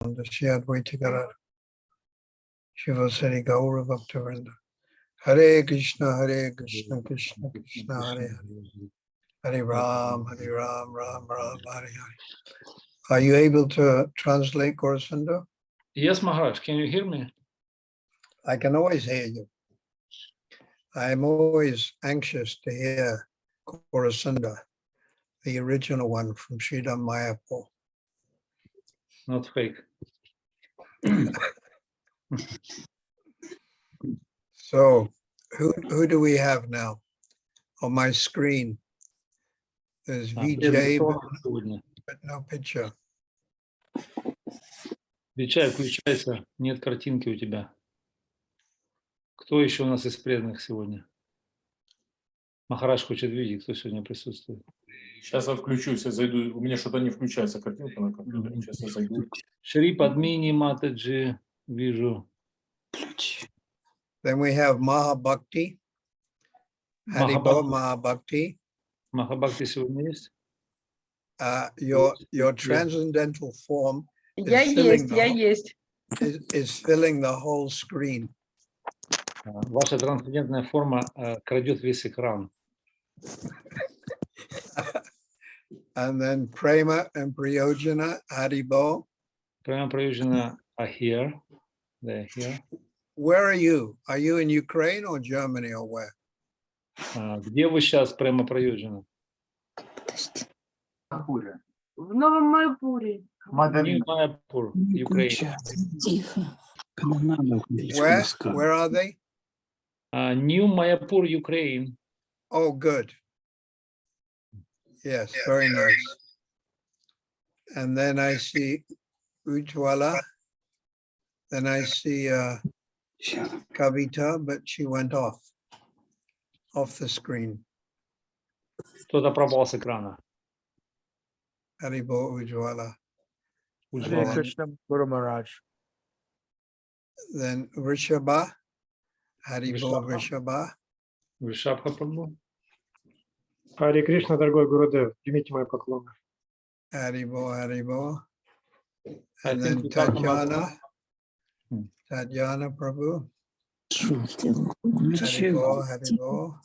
Shri Advaita Shiva Sari Gaura Bhaktivinoda. Hare Krishna, Krishna Krishna, Hare Hare. Hare Ram, Ram Ram, Hare Hare. Are you able to translate Gaurasundar? Yes, Maharaj. Can you hear me? I can always hear you. I'm always anxious to hear Gaurasundar, the original one from Sridham Mayapur. Not fake. So, who do we have now on my screen? There's Vijay, but no picture. Вичай, включайся. Нет картинки у тебя. Кто еще у нас из преданных сегодня? Махарадж хочет видеть, кто сегодня присутствует. Сейчас отключусь, я зайду. У меня что-то не включается картинка на компьютере. Сейчас я зайду. Шри Падмини Матаджи, вижу. Then we have Mahabhakti. Haribol Mahabhakti. Махабхакти сегодня есть? Your transcendental form Я есть. is filling the whole screen. Ваша трансцендентная форма крадет весь экран. And then Prema and Priyojana, Haribol. Прямо Прayojana are here. They're here. Where are you? Are you in Ukraine or Germany or where? Где вы сейчас, Прямо Прayojana? В Новом Майпуре. Майпур, Украина. Where are they? New Mayapur, Ukraine. Oh, good. Yes, very nice. And then I see Ujwala. Then I see Kavita, but she went off the screen. Кто-то пропал с экрана. Haribo Ujwala. Hare Krishna, Guru Maharaj. Then Vrishabha. Haribo Vrishabha. Вишабха Прабhu. Харе Кришна, дорогой Гурудев, примите мои поклоны. Haribo. And then Tatyana Prabhu. Haribo.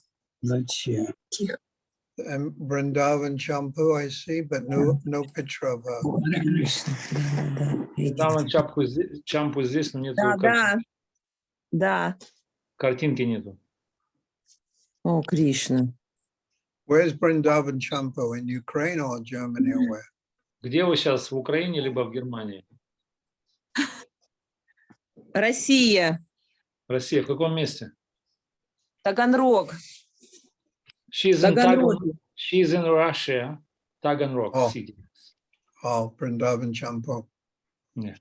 And Vrindavan Champu, I see, but no picture of her. Недавно Чампу здесь, но нет Да. картинки нету. О, Кришна. Where's Vrindavan Champu? In Ukraine or Germany or where? Где вы сейчас, в Украине либо в Германии? Россия. Россия, в каком месте? Таганрог. She's in Russia, Taganrog city. Oh, Vrindavan Champu. Yeah.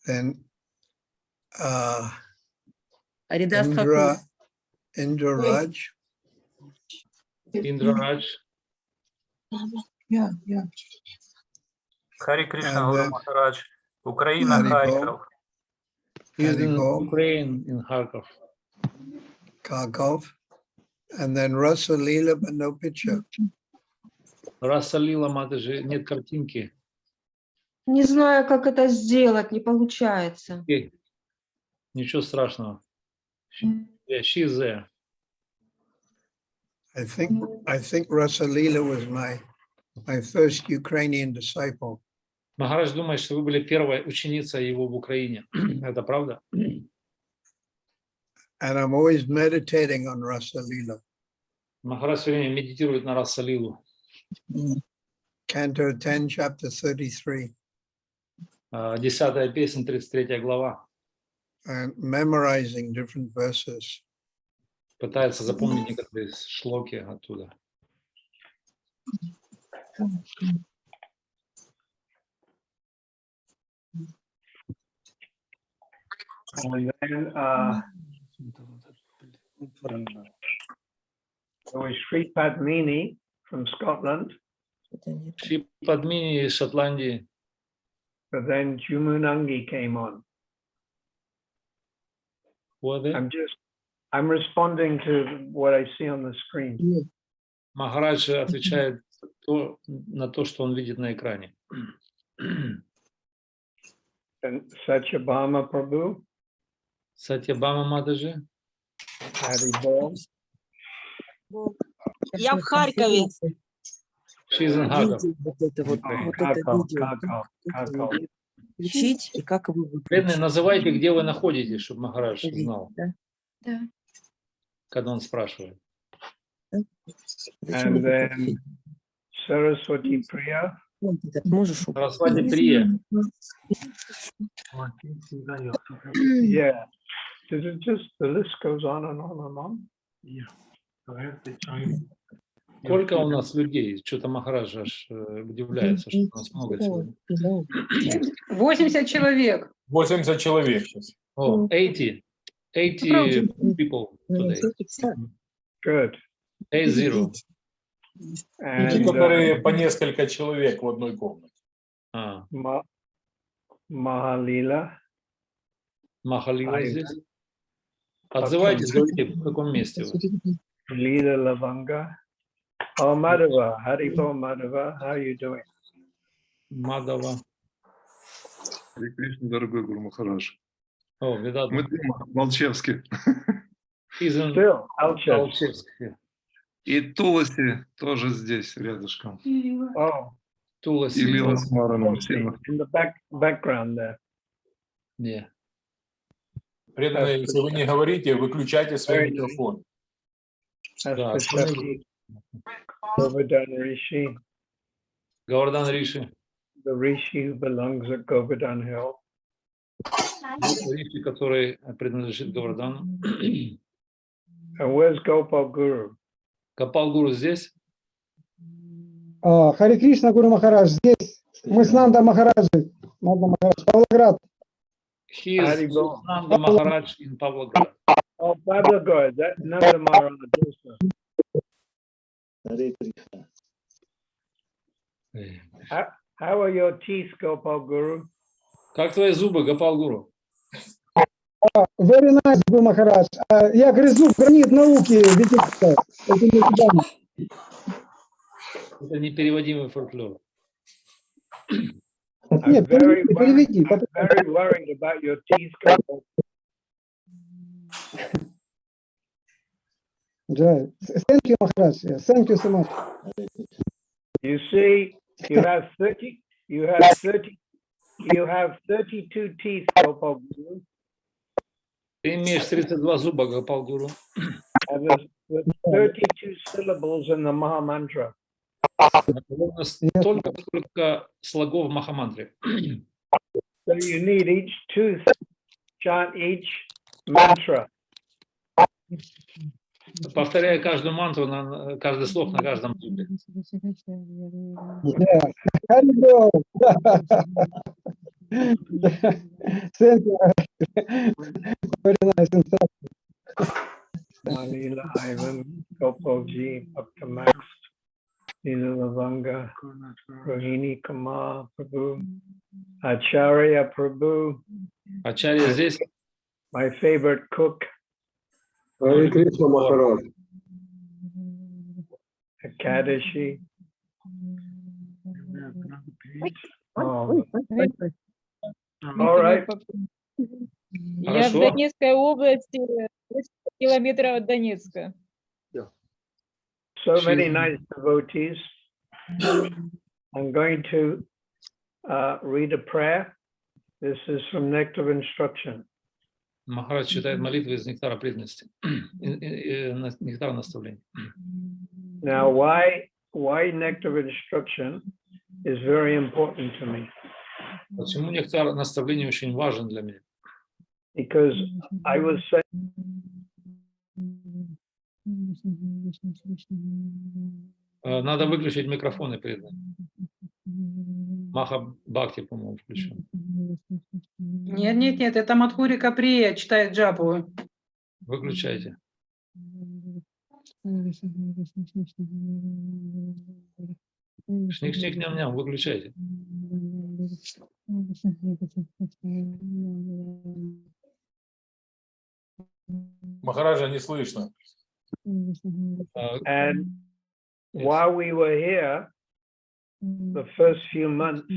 Then Indra Raj. Indra Raj. Yeah. Харе Кришна, Гуру Махарадж. Украина, Харьков. He's in Ukraine, in Kharkov. And then Rasa Leela, but no picture. Раса Лила Матаджи, нет картинки. Не знаю, как это сделать, не получается. Ничего страшного. Yeah, she's there. I think Rasa Leela was my first Ukrainian disciple. Махарадж думает, что вы были первой ученицей его в Украине. Это правда? And I'm always meditating on Rasa Leela. Махарадж все время медитирует на Раса Лилу. Canto 10, chapter 33. 10-я песня, 33 глава. And memorizing different verses. Пытается запомнить некоторые шлоки оттуда. And then there was Sri Padmini from Scotland. Шри Падмини из Шотландии. But then Jumunangi came on. I'm responding to what I see on the screen. Махарадж отвечает на то, что он видит на экране. And Satyabhama Prabhu, Сатьябама Матаджи. Haribol. Я в Харькове. She's in Kharkov. Видео вот это вот это Kakao. видео включить, и как его Бедный, выключить. называйте, где вы находитесь, чтобы Махарадж знал, Да? Да. когда он спрашивает. And then Saraswati Priya. Вон ты так можешь Сарасвати Прия. Yeah. Does it just, the list goes on and on and on? Сколько у нас людей? Что-то Махарадж аж удивляется, что у нас много сегодня. 80 человек. 80 человек сейчас. О, 80 people today. Good. 80. And Некоторые по несколько человек в одной комнате. А, Mahalila. Махалила здесь. Отзывайтесь, говорите, в каком месте вы. Lila Lavanga. Oh, Madhava. Haribol Madhava. How are you doing? Мадава. Харе Кришна, дорогой Гуру Махарадж. О, видать. Мы дома, в Алчевске. Still, Alchevsk. И Туласи тоже здесь, рядышком. Oh, И Туласи. Лила с Мараном. in the background there. Не. Преданные, если вы не говорите, выключайте свой микрофон. Да, That's Persephone, Govardhan Rishi, Говардан Риши. the Rishi who belongs at Govardhan Hill. Риши, который принадлежит Говардану. And where's Gopal Guru? Капал Гуру здесь? Харе Кришна, Гуру Махарадж, здесь. Мы с Нанда Махараджи. Нанда Махарадж, Павлоград. He is Haribol. Nanda Maharaj in Pavlograd. Oh, Pavlograd, that Nanda Maharaj also. How are your teeth, Gopal Guru? Как твои зубы, Гопал Гуру? Very nice, Гуру Махарадж. Я грызу гранит науки ведической. Этими зубами. Это непереводимый фольклор. Нет, переведи. I'm very worried about your teeth, Gopal. Jai. Thank you, Maharaj. Thank you so much. You see, you have 32 teeth, Gopal Guru. Ты имеешь 32 зуба, Гопал Гуру. And there's 32 syllables in the Maha Mantra. Ровно столько, сколько слогов в Махамантре. So you need each tooth, chant each mantra. Повторяя каждую мантру, каждый слог на каждом зубе. Yeah. Hello. Thank you. Very nice instruction. Malila Ivan, Gopalji, Bhakta Max, Nila Lavanga, Rohini Kama Prabhu, Acharya Prabhu, Ачарья здесь. my favorite cook, Харе Кришна, Махарадж. Akadashi. All right. Я в Хорошо. Донецкой области, 300 километров от Донецка. So many nice devotees. I'm going to read a prayer. This is from Nectar of Instruction. Махарадж читает молитвы из нектара преданности. Нектара наставлений. Now, why Nectar of Instruction is very important to me? Почему нектар наставлений очень важен для меня? Because I was sent Надо выключить микрофоны преданные. Маха Бхакти, по-моему, включен. Нет, это Мадхурика Прия читает джапу. Выключайте. Шник-шник-ням-ням, выключайте. Махараджа не слышно. and while we were here, the first few months,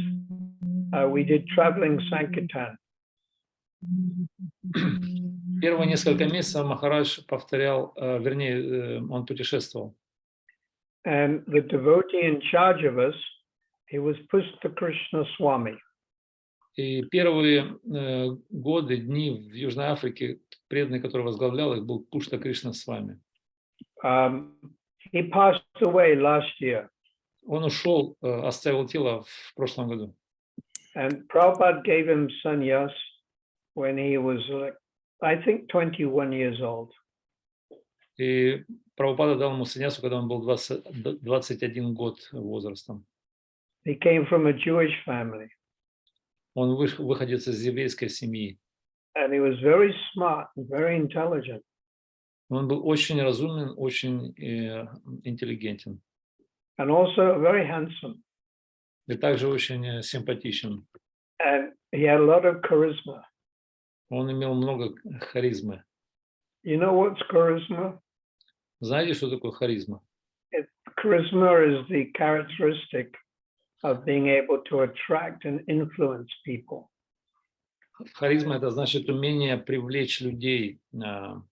we did traveling Sankirtan. Первые несколько месяцев Махарадж повторял, он путешествовал. And the devotee in charge of us, he was Partha Krishna Swami. И первые годы, дни в Южной Африке, преданный, который возглавлял их, был Пушта Кришна с вами. He passed away last year. Он ушел, оставил тело в прошлом году. And Prabhupada gave him sannyas when he was, I think, 21 years old. И Прабхупада дал ему саньясу, когда он был 21 год возрастом. He came from a Jewish family. Он выходец из еврейской семьи. And he was very smart and very intelligent. Он был очень разумен, очень интеллигентен. And also very handsome. И также очень симпатичен. And he had a lot of charisma. Он имел много харизмы. You know what's charisma? Знаете, что такое харизма? Charisma is the characteristic of being able to attract and influence people. Харизма — это значит умение привлечь людей на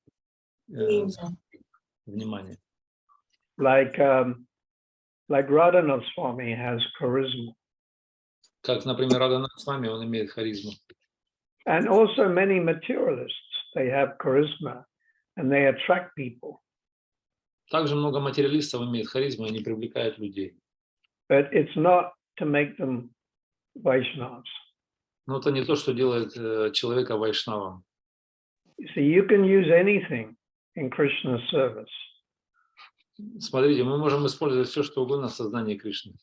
внимание. Like Radhanath Swami has charisma. Как, например, Радханат Свами, он имеет харизму. And also many materialists, they have charisma and they attract people. Также много материалистов имеют харизму, и они привлекают людей. But it's not to make them Vaishnavas. Но это не то, что делает человека вайшнавом. So you can use anything in Krishna's service. Смотрите, мы можем использовать все, что угодно в создании Кришны.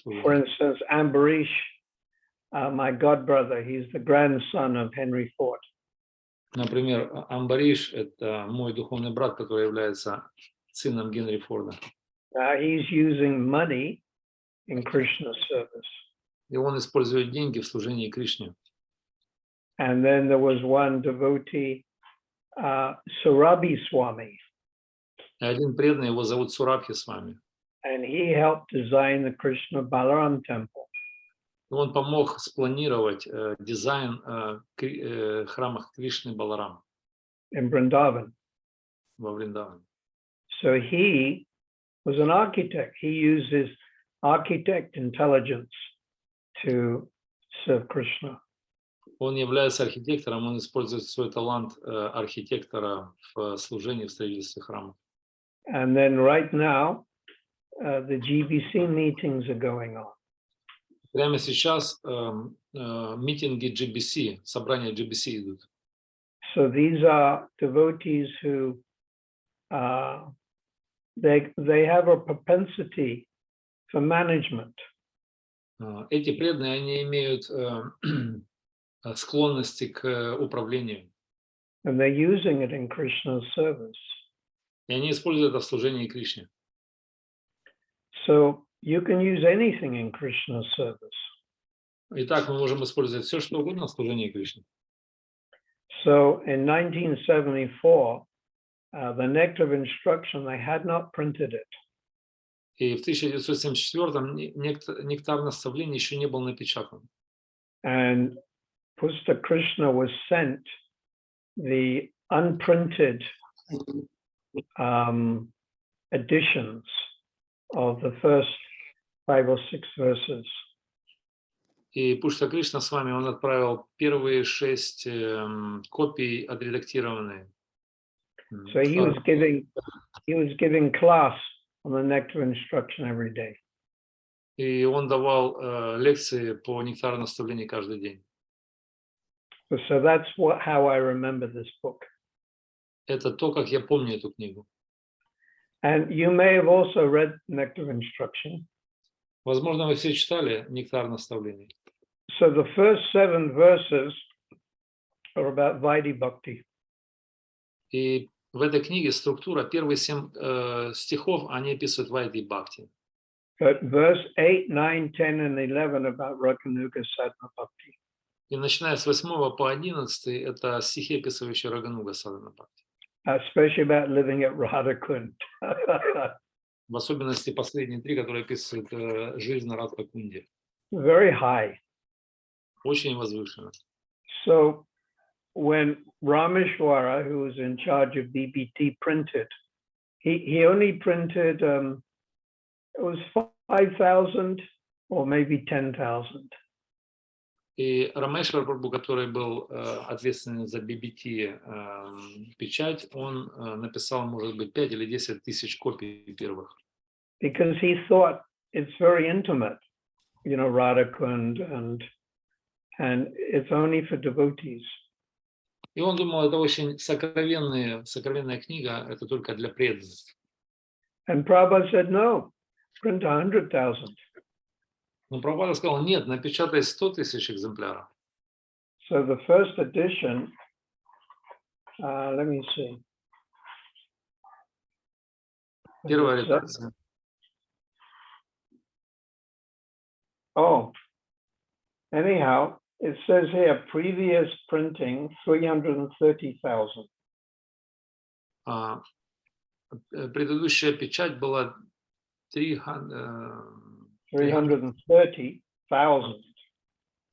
For instance, Ambarish, my godbrother, he's the grandson of Henry Ford. Например, Амбариш — это мой духовный брат, который является сыном Генри Форда. He's using money in Krishna's service. И он использует деньги в служении Кришне. And then there was one devotee, Surabhi Swami. Один преданный, его зовут Сурабхи Свами. And he helped design the Krishna Balaram temple. Он помог спланировать дизайн храма Кришны Баларам In Vrindavan. во Вриндаване. So he was an architect. He used his architect intelligence to serve Krishna. Он является архитектором, он использует свой талант архитектора в служении, в строительстве храма. And then right now, the GBC meetings are going on. Прямо сейчас митинги GBC, собрания GBC идут. So these are devotees who they have a propensity for management. Эти преданные, они имеют склонности к управлению. And they're using it in Krishna's service. И они используют это в служении Кришне. So you can use anything in Krishna's service. Итак, мы можем использовать все, что угодно в служении Кришне. So in 1974, the Nectar of Instruction, they had not printed it. И в 1974-м нектар наставления еще не был напечатан. And Partha Krishna was sent the unprinted editions of the first 5 or 6 verses. И Пушта Кришна с вами, он отправил первые 6 копий отредактированные. So he was giving class on the Nectar Instruction every day. И он давал лекции по нектару наставлений каждый день. So that's how I remember this book. Это то, как я помню эту книгу. And you may have also read Nectar Instruction. Возможно, вы все читали нектар наставлений. So the first 7 verses are about Vaidhi Bhakti. И в этой книге структура, первые 7 стихов, они описывают Вайди Бхакти. But verse 8, 9, 10, and 11 about Raganuga Sadhana Bhakti. И начиная с 8 по 11, это стихи, описывающие Рагануга Садхана Бхакти. Especially about living at Radhakund. В особенности последние три, которые описывают жизнь на Радха-кунде. very high. Очень возвышенно. So when Rameshwara, who was in charge of BBT, printed, he only printed, it was 5,000 or maybe 10,000. И Рамешвар Прабху, который был ответственен за BBT печать, он написал, может быть, 5 или 10 тысяч копий первых. Because he thought it's very intimate, you know, Radhakund, and it's only for devotees. И он думал, это очень сокровенная книга, это только для преданных. And Prabhupada said, no, print 100,000. Но Прабхупада сказал, нет, напечатай 100 тысяч экземпляров. So the first edition, let me see. Первая редакция. Oh, anyhow, it says here, previous printing, 330,000. Предыдущая печать была 330,000.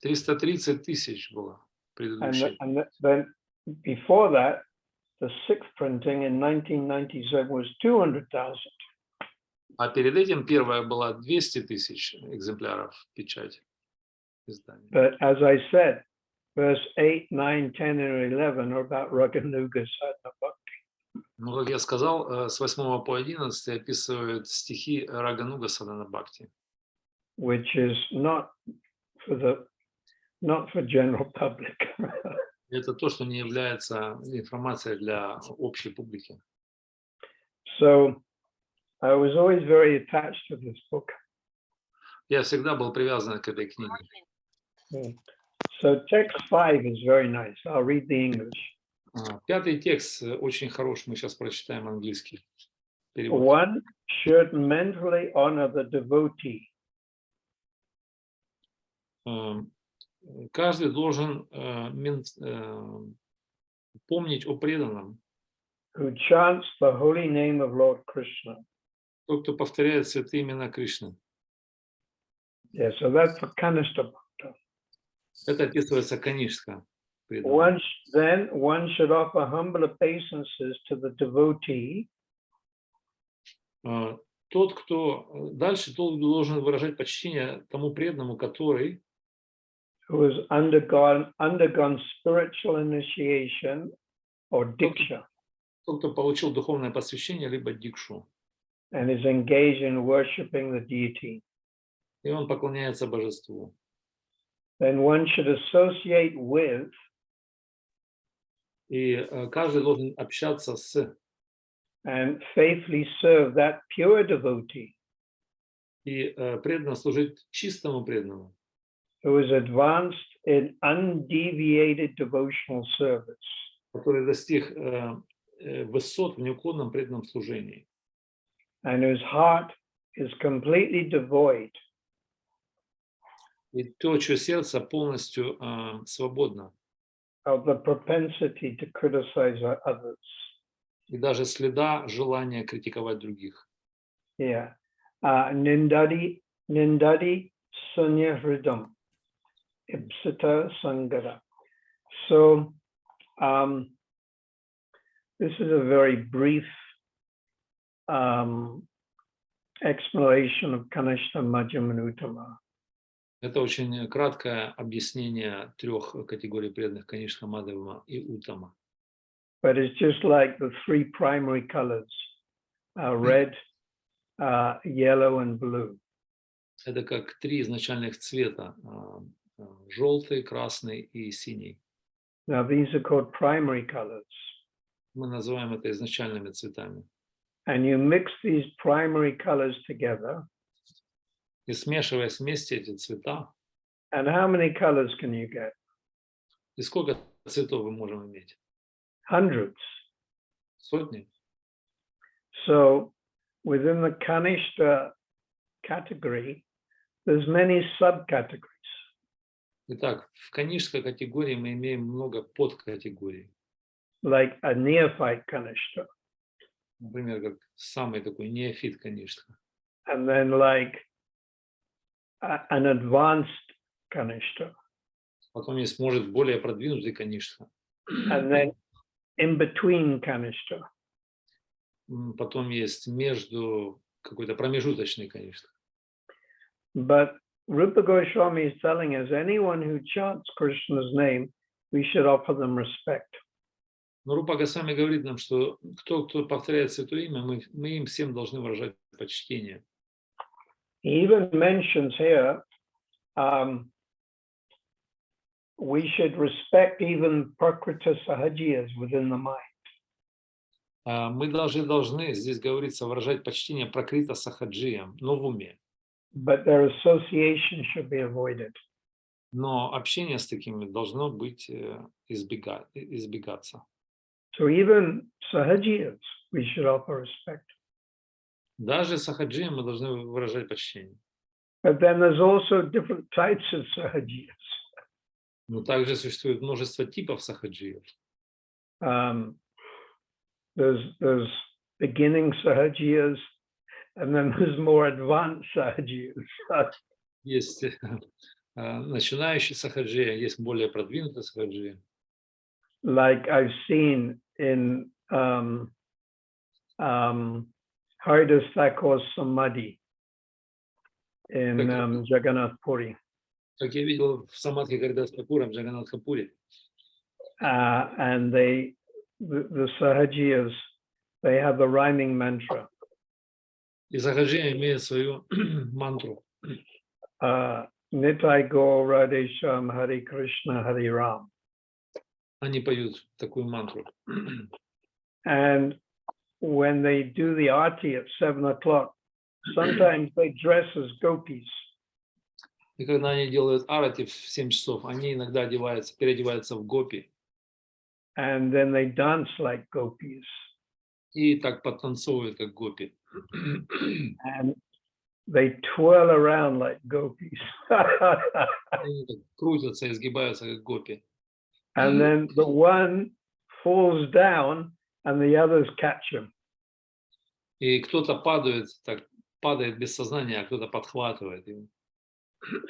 330 тысяч была предыдущая. And then before that, the sixth printing in 1997 was 200,000. А перед этим первая была 200 тысяч экземпляров печати. But as I said, verse 8, 9, 10, and 11 are about Raganuga Sadhana Bhakti. Ну, как я сказал, с 8 по 11 описывают стихи Рагануга Садана Бхакти. Which is not for general public. Это то, что не является информацией для общей публики. So I was always very attached to this book. Я всегда был привязан к этой книге. So text 5 is very nice. I'll read the English. Пятый текст очень хорош, мы сейчас прочитаем английский перевод. One should mentally honor the devotee. Каждый должен помнить о преданном. Who chants the holy name of Lord Krishna. Тот, кто повторяет святые имена Кришны. Yeah, so that's for Kanishta Bhakta. Это описывается Канишка. One should offer humble obeisances to the devotee. Тот, кто дальше, тот должен выражать почтение тому преданному, который Who has undergone spiritual initiation or diksha. Тот, кто получил духовное посвящение, либо дикшу. And is engaged in worshiping the deity. И он поклоняется божеству. Then one should associate with. И каждый должен общаться с. And faithfully serve that pure devotee. И преданно служить чистому преданному. Who is advanced in undeviated devotional service. Который достиг высот в неуклонном преданном служении. And whose heart is completely devoid. И то, чье сердце полностью свободно. Of the propensity to criticize others. И даже следа желания критиковать других. Yeah. Nindadi sunyahridam ipsita sangara. So this is a very brief explanation of Kanishta, Madhyama, and Uttama. Это очень краткое объяснение трех категорий преданных: Канишка, Мадхава и Уттама. But it's just like the three primary colors, red, yellow, and blue. Это как три изначальных цвета: желтый, красный и синий. Now these are called primary colors. Мы называем это изначальными цветами. And you mix these primary colors together. И смешивая вместе эти цвета. And how many colors can you get? И сколько цветов мы можем иметь? Hundreds. Сотни. So within the Kanishta category, there's many subcategories. Итак, в канишской категории мы имеем много подкатегорий. Like a neophyte Kanishta. Например, как самый такой неофит, конечно. and then like an advanced Kanishta, Потом есть, может, более продвинутый, конечно. and then in between Kanishta. Потом есть между какой-то промежуточный, конечно. But Rupa Goswami is telling us anyone who chants Krishna's name, we should offer them respect. Но Рупа Госвами говорит нам, что кто повторяет Святое Имя, мы им всем должны выражать почтение. He even mentions here we should respect even Prakrita Sahajiyas within the mind. Мы должны, здесь говорится, выражать почтение пракрита сахаджиям, но в уме. But their association should be avoided. Но общение с такими должно быть избегаться. So even Sahajiyas, we should offer respect. Даже сахаджиям мы должны выражать почтение. But then there's also different types of Sahajiyas. Но также существует множество типов сахаджиев. There's beginning Sahajiyas, and then there's more advanced Sahajiyas. Есть начинающий сахаджия, есть более продвинутый сахаджия. Like I've seen in Haridas Thakur's Samadhi in Jagannath Puri. Как я видел в Самадхи Харидас Такура в Джаганнатхапуре. And the Sahajiyas, they have the rhyming mantra. И сахаджия имеет свою мантру. Nitai Gaur Radhe Shyam Hare Krishna Hare Ram. Они поют такую мантру. And when they do the arti at 7 o'clock, sometimes they dress as gopis. И когда они делают арати в 7 часов, они иногда переодеваются в гопи. And then they dance like gopis. И так подтанцовывают, как гопи. And they twirl around like gopis. Они так крутятся, изгибаются, как гопи. And then the one falls down and the others catch him. И кто-то падает без сознания, а кто-то подхватывает его.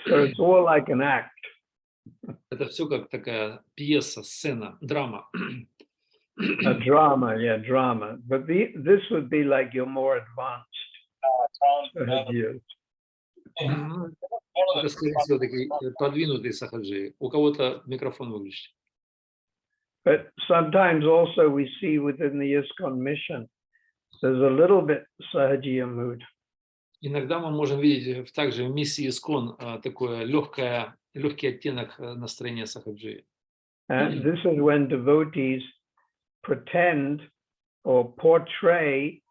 So it's all like an act. Это все как такая пьеса, сцена, драма. A drama, yeah, drama. But this would be like your more advanced Sahajiyas. Это, скорее всего, такие продвинутые сахаджи. У кого-то микрофон выключить. But sometimes also we see within the ISKCON mission, there's a little bit Sahajiya mood. Иногда мы можем видеть также в миссии ИСККОН такой легкий оттенок настроения сахаджи. And this is when devotees pretend or portray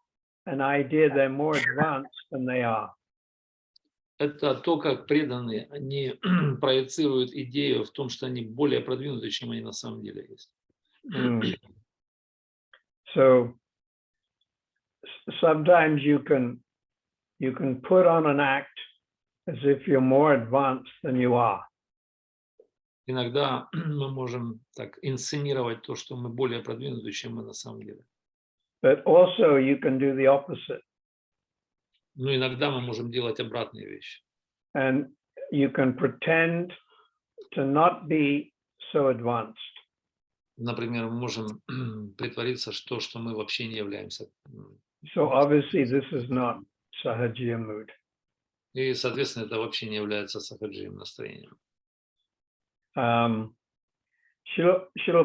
an idea they're more advanced than they are. Это то, как преданные, они проецируют идею в том, что они более продвинуты, чем они на самом деле есть. So sometimes you can put on an act as if you're more advanced than you are. Иногда мы можем так инсценировать то, что мы более продвинуты, чем мы на самом деле. But also you can do the opposite. Но иногда мы можем делать обратные вещи. And you can pretend to not be so advanced. Например, мы можем притвориться, что мы вообще не являемся. So obviously this is not Sahajiya mood. И, соответственно, это вообще не является сахаджием настроением. Srila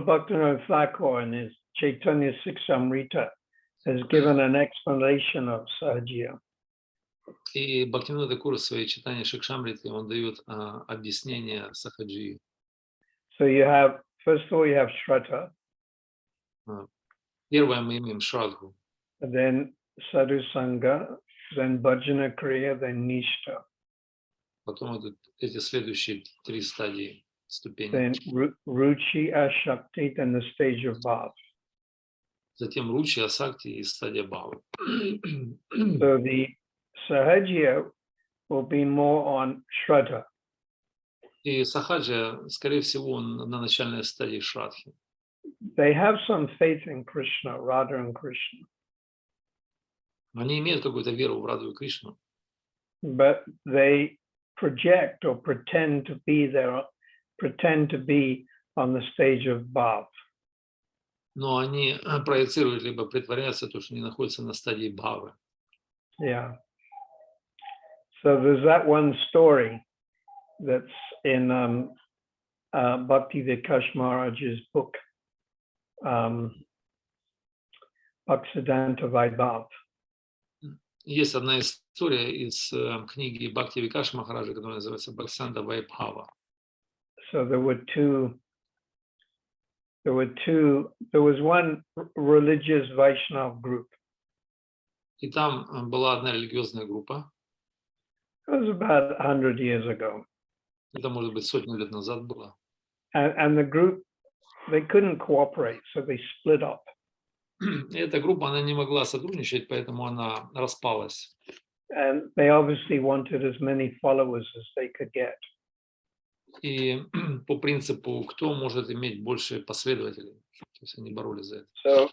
Bhaktivinoda Thakur in his Chaitanya Siksamrita has given an explanation of Sahajiya. И Бхактивинода Тхакур в своей читании Шикшамриты он дает объяснение сахаджи. So you have, first of all, you have Shraddha. Первое мы имеем Шрадху. Then Sadhu Sangha, then Bhajana Kriya, then Nishtha. Потом эти следующие 3 стадии, ступени. Then Ruchi, Ashakti, then the stage of Bhav. Затем Ручи, Асакти и стадия Бхавы. So the Sahajiya will be more on Shraddha. И Сахаджа, скорее всего, на начальной стадии Шрадхи. They have some faith in Krishna, Radha and Krishna. Они имеют какую-то веру в Раду и Кришну, but they project or pretend to be on the stage of Bhav. но они проецируют, либо притворяются, то, что они находятся на стадии бхавы. Yeah. So there's that one story that's in Bhakti Vikash Maharaj's book, Bhaktisiddhanta Vaibhav. Есть одна история из книги Бхакти Викаш Махараджа, которая называется Бхактисиddhanta Vaibhava. So there was one religious Vaishnav group. И там была одна религиозная группа, It was about 100 years ago. это, может быть, сотню лет назад было. And the group, they couldn't cooperate, so they split up. И эта группа, она не могла сотрудничать, поэтому она распалась. And they obviously wanted as many followers as they could get. И по принципу, кто может иметь больше последователей. То есть они боролись за это. So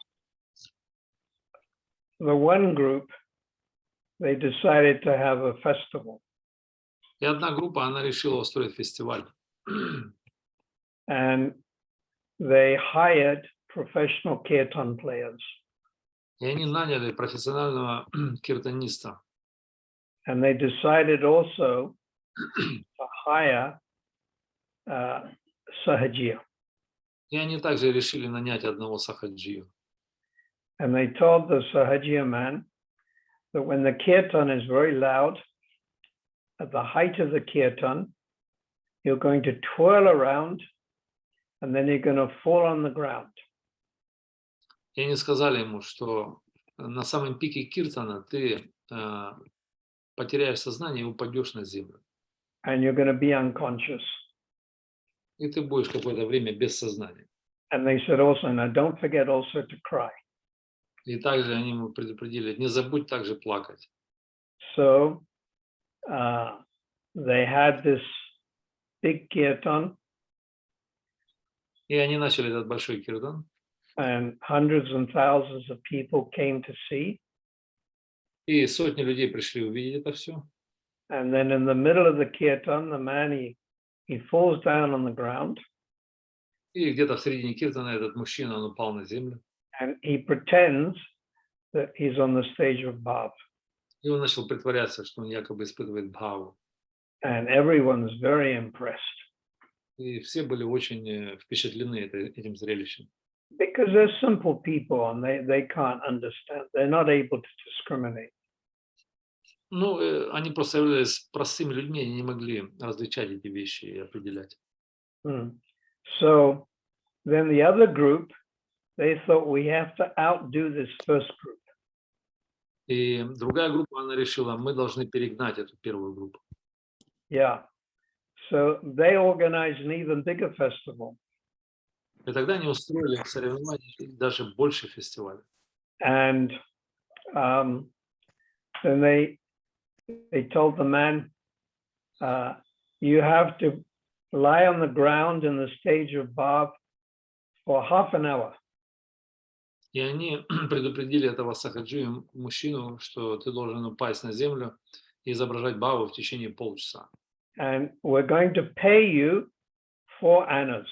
the one group, they decided to have a festival. И одна группа, она решила устроить фестиваль. And they hired professional kirtan players. И они наняли профессионального киртаниста. And they decided also to hire Sahajiya. И они также решили нанять одного сахаджию. And they told the Sahajiya man that when the kirtan is very loud, at the height of the kirtan, you're going to twirl around and then you're going to fall on the ground. И они сказали ему, что на самом пике киртана ты потеряешь сознание и упадешь на землю. And you're going to be unconscious. И ты будешь какое-то время без сознания. And they said also, now don't forget also to cry. И также они ему предупредили, не забудь также плакать. So they had this big kirtan. И они начали этот большой киртан. And hundreds and thousands of people came to see. И сотни людей пришли увидеть это все. And then in the middle of the kirtan, the man, he falls down on the ground. И где-то в середине киртана этот мужчина, он упал на землю. And he pretends that he's on the stage of Bhav. И он начал притворяться, что он якобы испытывает бхаву. And everyone's very impressed. И все были очень впечатлены этим зрелищем. Because they're simple people and they can't understand. They're not able to discriminate. Ну, они просто являлись простыми людьми, они не могли различать эти вещи и определять. So then the other group, they thought we have to outdo this first group. И другая группа, она решила, мы должны перегнать эту первую группу. Yeah. So they organized an even bigger festival. И тогда они устроили соревнования и даже больше фестивалей. And then they told the man, you have to lie on the ground in the stage of Bhav for half an hour. И они предупредили этого сахаджию, мужчину, что ты должен упасть на землю и изображать бхаву в течение полчаса. And we're going to pay you 4 annas.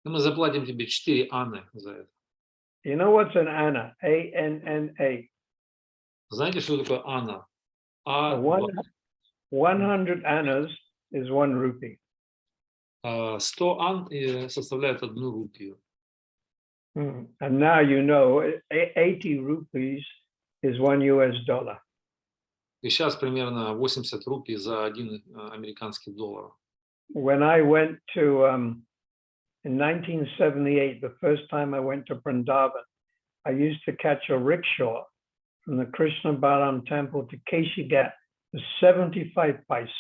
И мы заплатим тебе 4 анны за это. You know what's an anna? A-N-N-A. Знаете, что такое анна? 100 annas is 1 rupee. 100 ан составляет 1 рупию. And now you know 80 rupees is $1. И сейчас примерно 80 рупий за 1 американский доллар. When I went to in 1978, the first time I went to Vrindavan, I used to catch a rickshaw from the Krishna Balam temple to Keshigat for 75 paise.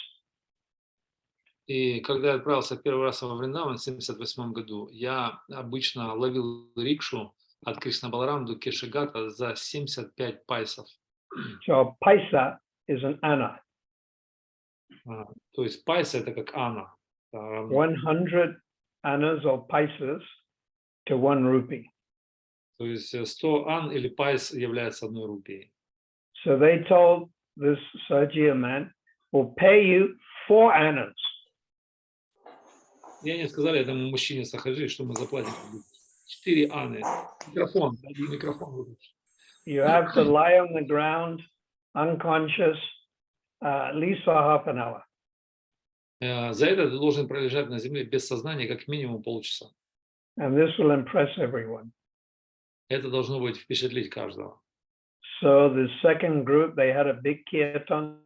И когда я отправился первый раз во Вриндаван в 1978 году, я обычно ловил рикшу от Кришна-Баларам до Кешигата за 75 пайсов. So paisa is an anna. То есть пайса это как анна. 100 annas or paises to 1 rupee. То есть 100 ан или пайс является 1 рупией. So they told this Sahajya man, we'll pay you 4 annas. И они сказали этому мужчине Сахаджи, что мы заплатим 4 аны. Микрофон, дайте микрофон. You have to lie on the ground, unconscious, at least for half an hour. За это ты должен пролежать на земле без сознания как минимум полчаса. And this will impress everyone. Это должно быть впечатлить каждого. So the second group, they had a big kirtan,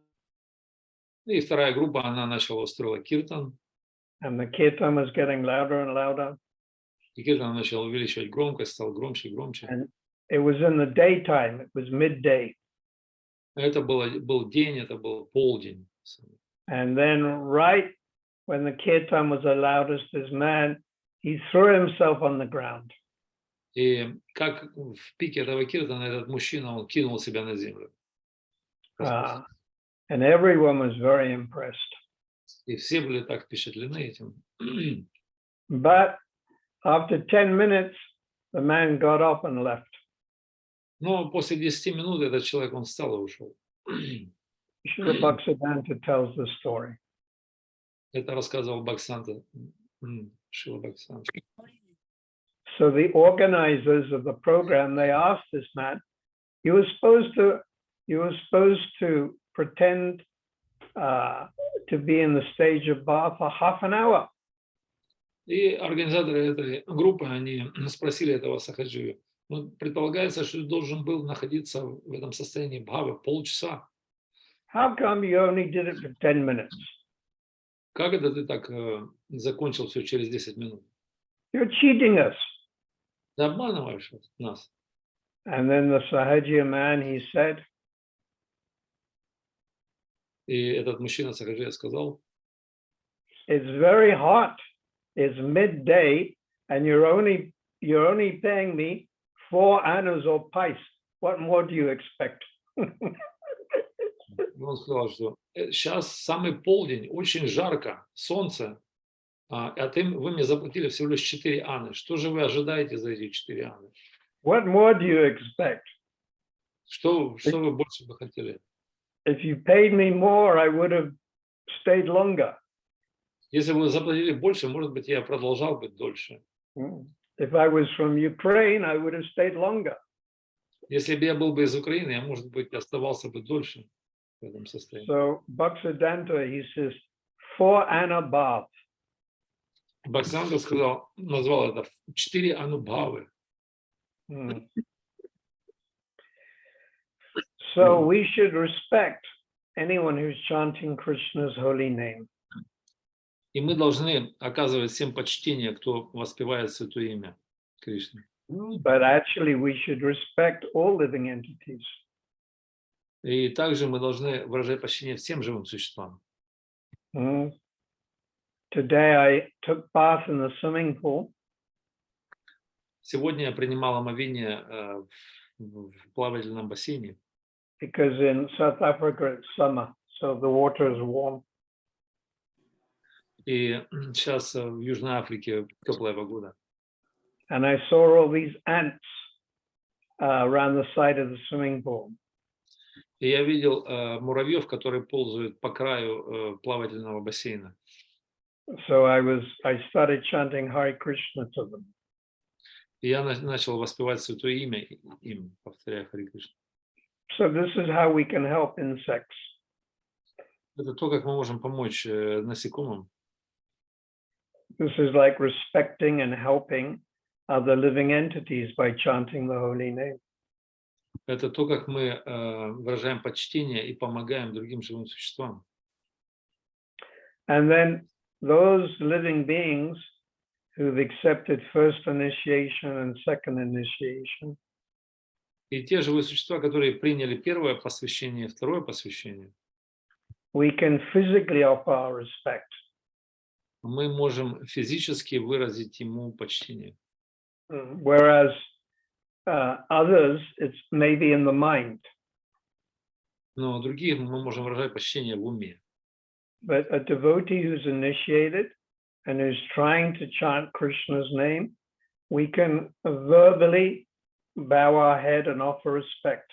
И вторая группа, она начала устроила киртан. and the kirtan was getting louder and louder. И киртан начал увеличивать громкость, стал громче и громче. And it was in the daytime, it was midday. Это был день, это был полдень. And then right when the kirtan was the loudest, this man, he threw himself on the ground. И как в пике этого киртана этот мужчина, он кинул себя на землю. And everyone was very impressed. И все были так впечатлены этим. But after 10 minutes, the man got up and left. Но после 10 минут этот человек, он встал и ушел. Srila Bhaktisiddhanta tells the story. Это рассказывал Бхактисиddhanta, Шрила Бхактисиddhanta. So the organizers of the program, they asked this man, you were supposed to pretend to be in the stage of bath for half an hour. И организаторы этой группы, они спросили этого Сахаджи, ну, предполагается, что ты должен был находиться в этом состоянии бхавы полчаса. How come you only did it for 10 minutes? Как это ты так закончил все через 10 минут? You're cheating us. Ты обманываешь нас. And then the Sahajya man, he said, И этот мужчина Сахаджи сказал, it's very hot. It's midday, and you're only paying me 4 annas or pice. What more do you expect? он сказал, что сейчас самый полдень, очень жарко, солнце, а вы мне заплатили всего лишь 4 аны. Что же вы ожидаете за эти 4 аны? What more do you expect? Что вы больше бы хотели? If you paid me more, I would have stayed longer. Если бы вы заплатили больше, может быть, я продолжал быть дольше. If I was from Ukraine, I would have stayed longer. Если бы я был бы из Украины, я, может быть, оставался бы дольше в этом состоянии. So Bhaktisiddhanta, he says, 4 anna bath. Бхактисиddhanta назвал это 4 анубхавы. So we should respect anyone who's chanting Krishna's holy name. И мы должны оказывать всем почтение, кто воспевает святое имя Кришны. But actually we should respect all living entities. И также мы должны выражать почтение всем живым существам. Today I took bath in the swimming pool. Сегодня я принимал омовение в плавательном бассейне. Because in South Africa it's summer, so the water is warm. И сейчас в Южной Африке теплая погода. And I saw all these ants around the side of the swimming pool. И я видел муравьев, которые ползают по краю плавательного бассейна. So I started chanting Hare Krishna to them. И я начал воспевать святое имя им, повторяя Харе Кришна. So this is how we can help insects. Это то, как мы можем помочь насекомым. This is like respecting and helping other living entities by chanting the holy name. Это то, как мы выражаем почтение и помогаем другим живым существам. And then those living beings who've accepted first initiation and second initiation, И те живые существа, которые приняли первое посвящение, второе посвящение, we can physically offer our respect. мы можем физически выразить ему почтение. Whereas others, it's maybe in the mind. Но других мы можем выражать почтение в уме. But a devotee who's initiated and who's trying to chant Krishna's name, we can verbally bow our head and offer respect.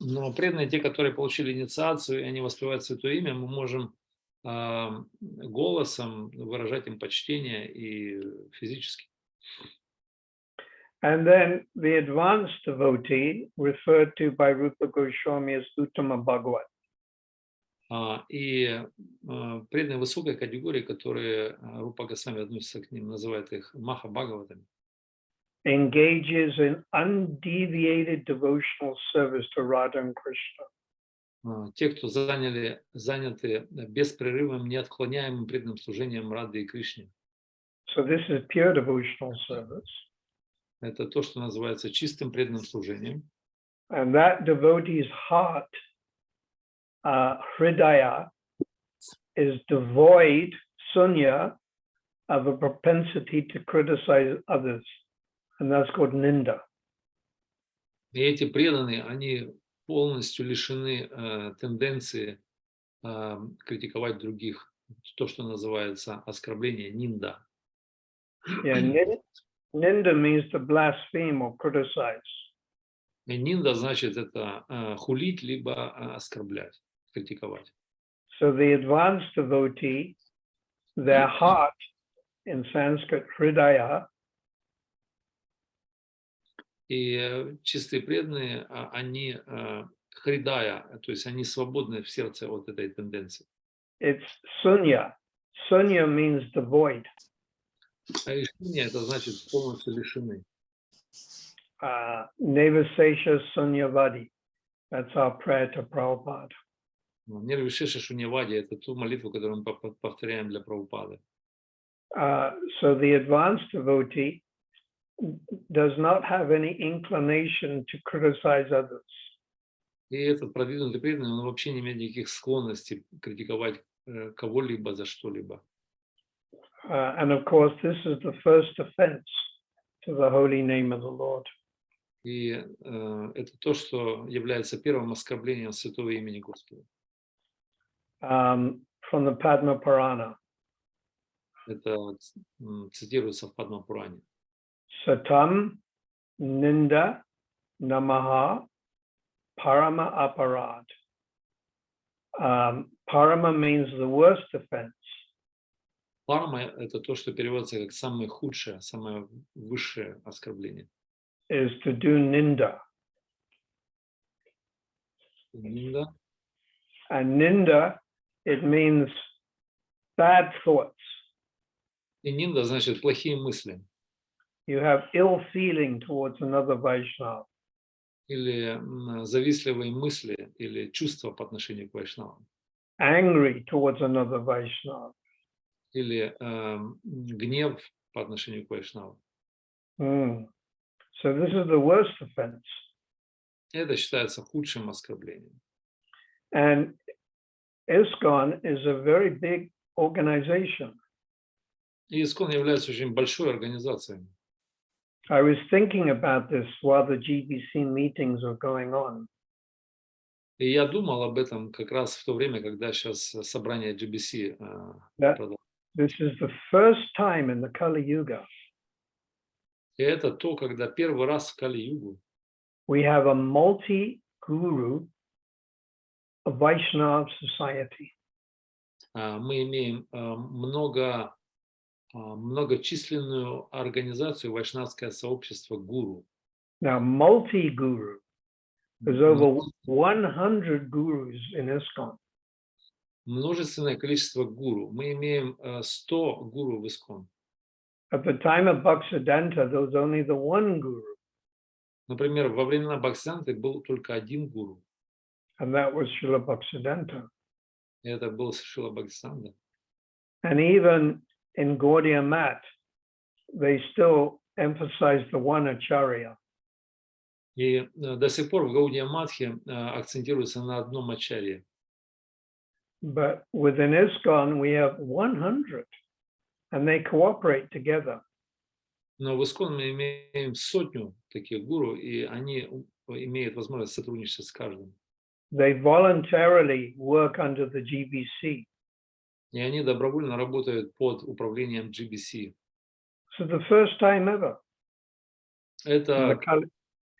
Но преданные, те, которые получили инициацию, и они воспевают Святое Имя, мы можем голосом выражать им почтение и физически. And then the advanced devotee, referred to by Rupa Goswami as Uttama Bhagavat. И преданные высокой категории, которые Рупа Госвами относится к ним, называют их Маха Бхагаватами, engages in undeviated devotional service to Radha and Krishna. те, кто заняты беспрерывным, неотклоняемым преданным служением Рады и Кришне. So this is pure devotional service. Это то, что называется чистым преданным служением. And that devotee's heart, hridaya, is devoid, sunya, of a propensity to criticize others. And that's called ninda. И эти преданные, они полностью лишены тенденции критиковать других, то, что называется оскорбление, нинда. Yeah, ninda means to blaspheme or criticize. И нинда значит это хулить, либо оскорблять, критиковать. So the advanced devotee, their heart, in Sanskrit, hridaya, И чистые преданные, они хридая, то есть они свободны в сердце от этой тенденции. it's sunya. Sunya means devoid. А решение это значит полностью лишены. Nevasesha sunyavadi. That's our prayer to Prabhupada. Нирвишеша шуньявади это ту молитву, которую мы повторяем для Прабхупады. So the advanced devotee does not have any inclination to criticize others. И этот продвинутый преданный, он вообще не имеет никаких склонностей критиковать кого-либо за что-либо. And of course, this is the first offense to the holy name of the Lord. И это то, что является первым оскорблением святого имени Господа. From the Padma Purana, Это цитируется в Падма Пуране. Satam Ninda Namaha Parama Aparad. Parama means the worst offense. Парма – это то, что переводится как самое худшее, самое высшее оскорбление. Is to do ninda. Нинда. And ninda, it means bad thoughts. И нинда значит плохие мысли. You have ill feeling towards another Vaishnava. Или завистливые мысли, или чувства по отношению к вайшнавам. Angry towards another Vaishnava. Или гнев по отношению к вайшнавам. So this is the worst offense. Это считается худшим оскорблением. And ISKCON is a very big organization. И ИСККОН является очень большой организацией. I was thinking about this while the GBC meetings were going on. И я думал об этом как раз в то время, когда сейчас собрание GBC продолжается. This is the first time in the Kali Yuga. И это то, когда первый раз в Кали-югу We have a multi-guru Vaishnava society. мы имеем многочисленную организацию вайшнавское сообщество гуру. Now, multi-guru, there's over 100 gurus in ISKCON. Множественное количество гуру. Мы имеем 100 гуру в ИСККОН. At the time of Bhaktisiddhanta, there was only the one guru, Например, во времена Бхактисиданты был только один гуру. and that was Srila Bhaktisiddhanta. И это был Шрила Бхактисиддханта. And even in Gaudiya Mat, they still emphasize the one acharya. И до сих пор в Гаудия Матхе акцентируется на одном ачарье. But within ISKCON, we have 100, and they cooperate together. Но в ИСККОН мы имеем 100 таких гуру, и они имеют возможность сотрудничать с каждым. They voluntarily work under the GBC. И они добровольно работают под управлением GBC. So the first time ever Это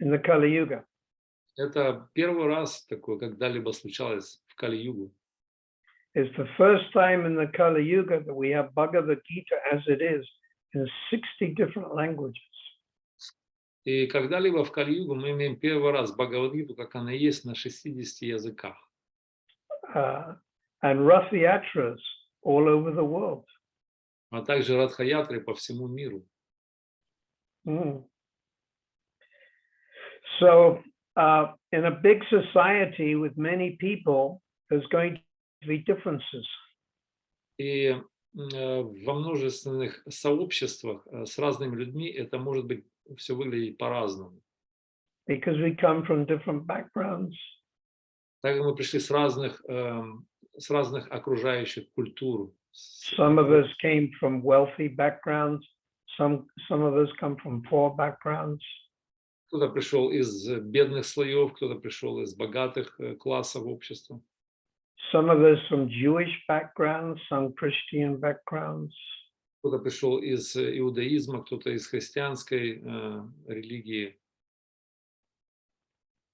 in the Kali Yuga. Это первый раз такое, когда-либо случалось в Кали-югу. It's the first time in the Kali Yuga that we have Bhagavad Gita as it is in 60 different languages. И когда-либо в Кали-югу мы имеем первый раз Бхагавад-гиту, как она есть, на 60 языках. And Rath Yatras all over the world. А также радха-ятры по всему миру. So in a big society with many people, there's going to be differences. И во множественных сообществах с разными людьми это может быть все выглядеть по-разному. Because we come from different backgrounds. Так как мы пришли с разных окружающих культур. Some of us came from wealthy backgrounds. Some of us come from poor backgrounds. Кто-то пришел из бедных слоев, кто-то пришел из богатых классов общества. Some of us from Jewish backgrounds, some Christian backgrounds. Кто-то пришел из иудаизма, кто-то из христианской религии.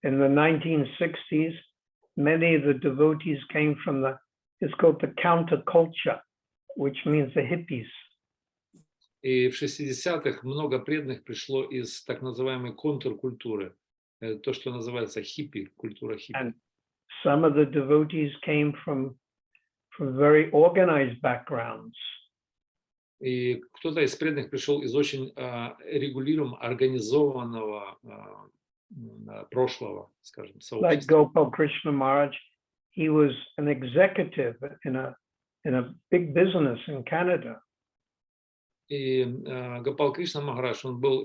In the 1960s, many of the devotees came from it's called the counterculture, which means the hippies. И в 60-х много преданных пришло из так называемой контркультуры, то, что называется хиппи, культура хиппи. And some of the devotees came from very organized backgrounds. И кто-то из преданных пришел из очень регулируемого, организованного прошлого, скажем, сообщества. Like Gopal Krishna Maharaj, he was an executive in a big business in Canada. И Гопал Кришна Махарадж, он был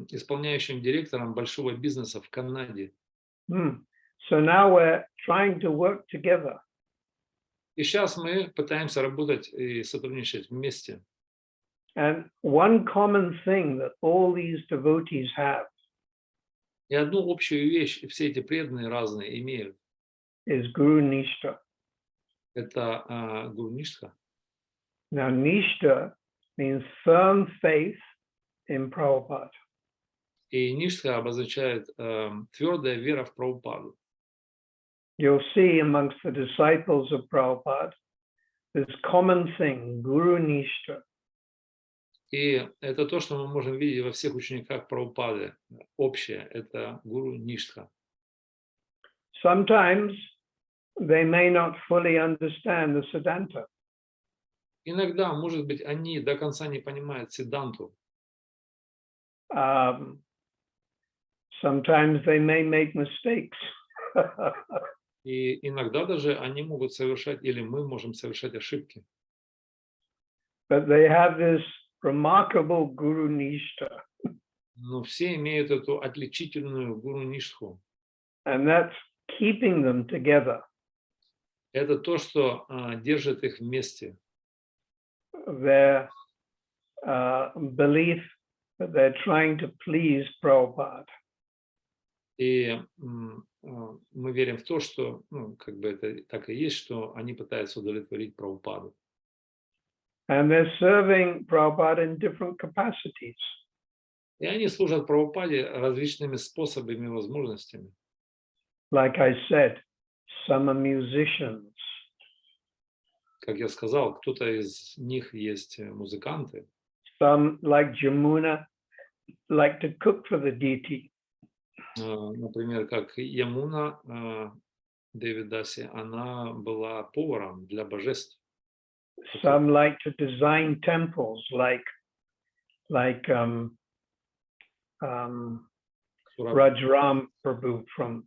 исполняющим директором большого бизнеса в Канаде. So now we're trying to work together. И сейчас мы пытаемся работать и сотрудничать вместе. And one common thing that all these devotees have И одну общую вещь все эти преданные разные имеют. is Guru Nishtha. Это Гуру Ништха. Now, Nishtha means firm faith in Prabhupada. И Ништха обозначает твердая вера в Прабхупаду. You'll see amongst the disciples of Prabhupada this common thing, Guru Nishtha. И это то, что мы можем видеть во всех учениках Прабхупады. Общее – это Гуру Ништха. Sometimes they may not fully understand the Siddhanta. Иногда, может быть, они до конца не понимают Сиддханту. Sometimes they may make mistakes. И иногда даже они могут совершать, или мы можем совершать ошибки. But they have this remarkable Guru Nishtha. Но все имеют эту отличительную Гуру Ништху. And that's keeping them together. Это то, что держит их вместе. Their belief that they're trying to please Prabhupada. И мы верим в то, что, как бы это так и есть, что они пытаются удовлетворить Прабхупаду. And they're serving Prabhupada in different capacities. И они служат Прабхупаде различными способами и возможностями. Like I said, some are musicians. Как я сказал, кто-то из них есть музыканты. Some, like Jamuna, like to cook for the deity. Например, как Ямуна Девидаси, она была поваром для божеств. Some like to design temples, like Rajram Prabhu from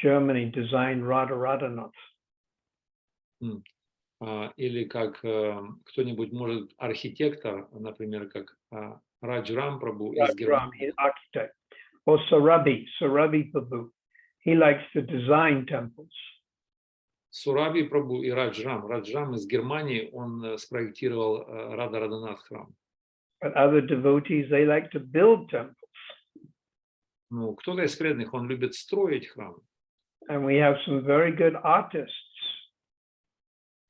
Germany designed Radharanath. Или как кто-нибудь может архитектор, например, как Раджрам Прабhu из Германии. Architect. Or Sarabi Prabhu. He likes to design temples. Сураби Прабhu и Раджрам. Раджрам из Германии, он спроектировал Рада-Раданат храм. But other devotees, they like to build temples. Ну, кто-то из преданных, он любит строить храм. And we have some very good artists.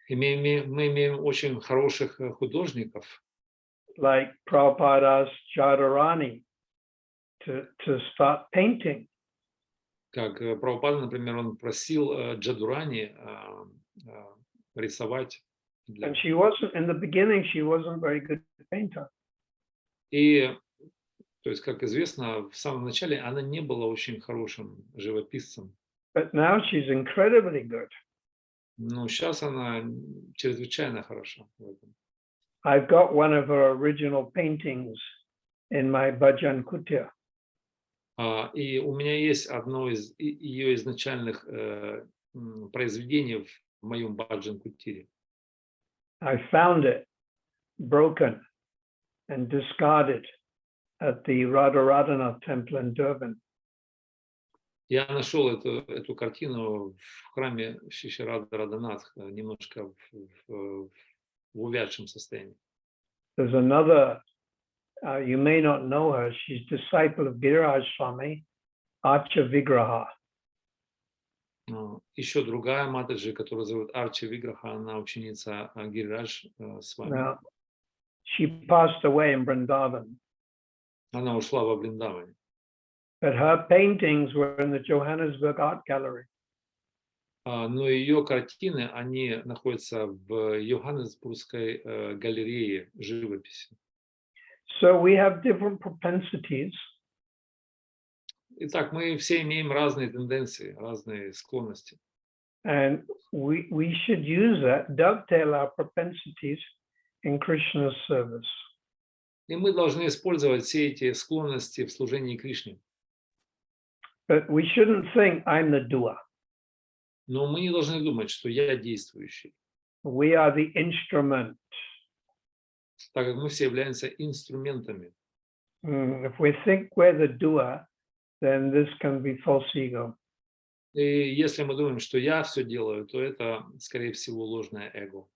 И мы имеем очень хороших художников. Like Prabhupada asked Jadharani to start painting. Как Прабхупада, например, он просил Джадурани рисовать для... And she wasn't, in the beginning, she wasn't very good painter. И, то есть, как известно, в самом начале она не была очень хорошим живописцем. But now she's incredibly good. Но сейчас она чрезвычайно хороша в этом. I've got one of her original paintings in my Bhajan Kutir. И у меня есть одно из ее изначальных произведений в моем баджан-кутире. I found it broken and discarded at the Radharadhanath temple in Durban. Я нашел эту картину в храме Шри Радхарадханатх, немножко в увядшем состоянии. There's another, you may not know her, she's disciple of Giriraj Swami, Archa Vigraha. Еще другая матаджи, которую зовут Арча Виграха, она ученица Гирирадж Свами. Now, she passed away in Vrindavan, Она ушла во Вриндаване. but her paintings were in the Johannesburg Art Gallery. Но ее картины, они находятся в Йоханнесбургской галерее живописи. So we have different propensities. Итак, мы все имеем разные тенденции, разные склонности. And we should use that, dovetail our propensities in Krishna's service. И мы должны использовать все эти склонности в служении Кришне. But we shouldn't think I'm the doer. Но мы не должны думать, что я действующий, We are the instrument. так как мы все являемся инструментами. If we think we're the doer, then this can be false ego. И если мы думаем, что я все делаю, то это, скорее всего, ложное эго.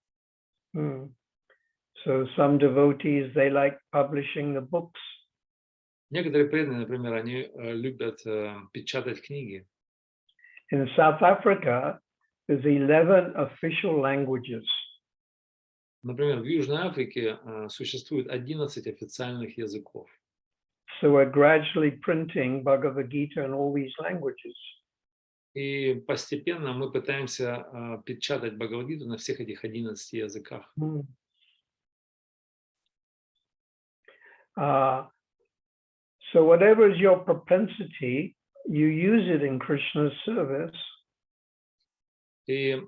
So some devotees, they like publishing the books. Некоторые преданные, например, они любят печатать книги. In South Africa, there's 11 official languages. Например, в Южной Африке существует 11 официальных языков. So we're gradually printing Bhagavad Gita in all these languages. И постепенно мы пытаемся печатать Бхагавад-гиту на всех этих 11 языках. So whatever is your propensity, you use it in Krishna's service. И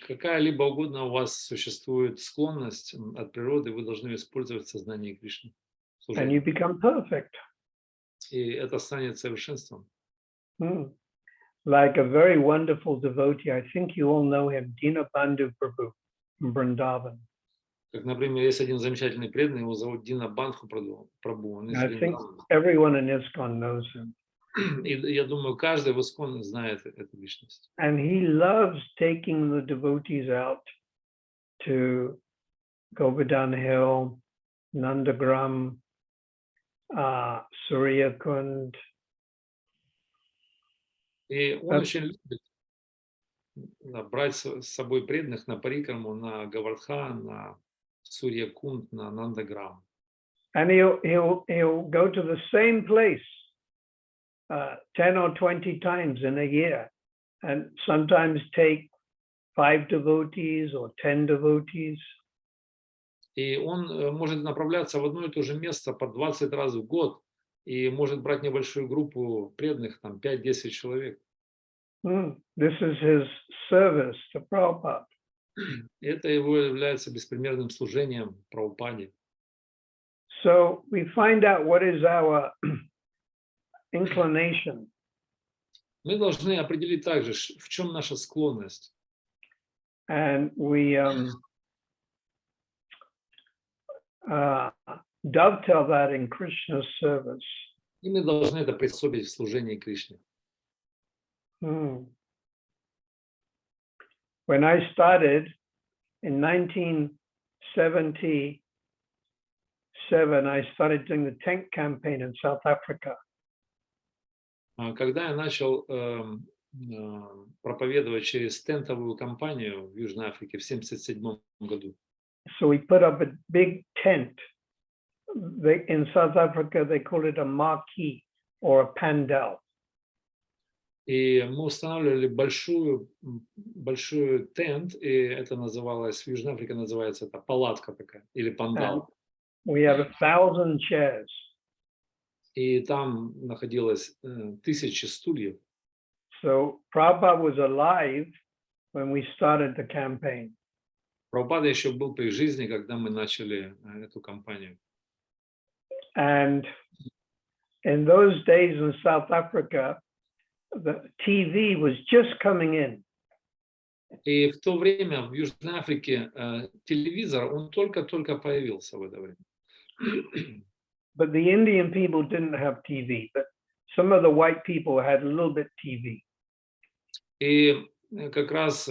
какая-либо угодно у вас существует склонность от природы, вы должны использовать в сознании Кришны. And you become perfect. И это станет совершенством. Like a very wonderful devotee, I think you all know him, Dinabandhu Prabhu from Vrindavan. Как, например, есть один замечательный преданный, его зовут Дина Бандху Прабху. Он из I think Вриндавана. everyone in ISKCON knows him. И я думаю, каждый в Исконе знает эту личность. And he loves taking the devotees out to Govardhan Hill, Nandagram, Surya Kund. И он очень любит брать с собой преданных на Парикраму, на Гавардхан, на Сурья Кунд, на Нандаграм. And he'll go to the same place 10 or 20 times in a year, and sometimes take 5 devotees or 10 devotees. И он может направляться в одно и то же место по 20 раз в год и может брать небольшую группу преданных, там 5-10 человек. This is his service to Prabhupada. Это его является беспримерным служением Прабхупаде. So we find out what is our inclination. Мы должны определить также, в чем наша склонность. And we dovetail that in Krishna's service. И мы должны это приспособить в служении Кришне. When I started in 1977, I started doing the tent campaign in South Africa. Когда я начал проповедовать через тентовую кампанию в Южной Африке в 1977 году. So we put up a big tent. In South Africa, they call it a marquee or a pandal. И мы устанавливали большой тент, и это называлось, в Южной Африке называется это палатка такая, или пандал. We have 1,000 chairs. И там находилось 1000 стульев. So Prabhupada was alive when we started the campaign. Прабхупада еще был при жизни, когда мы начали эту кампанию. And in those days in South Africa, the TV was just coming in. И в то время в Южной Африке телевизор, он только-только появился в это время. But the Indian people didn't have TV, but some of the white people had a little bit TV. И как раз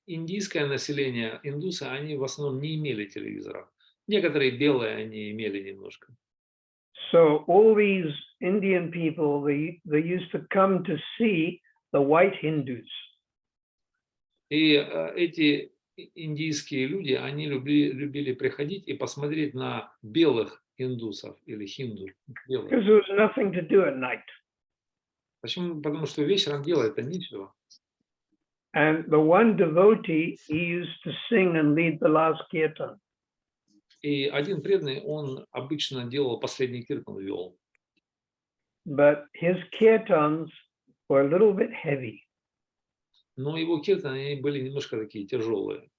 индийское население, индусы, они в основном не имели телевизоров. Некоторые белые они имели немножко. So all these Indian people, they used to come to see the white Hindus. И эти индийские люди, они любили приходить и посмотреть на белых индусов или хинду. Белых. Because there was nothing to do at night. Почему? Потому что вечером делать-то нечего. And the one devotee, he used to sing and lead the last kirtan. И один преданный, он обычно делал последний киртан, вел. But his kirtans were a little bit heavy. Но его киртаны, они были немножко такие тяжелые.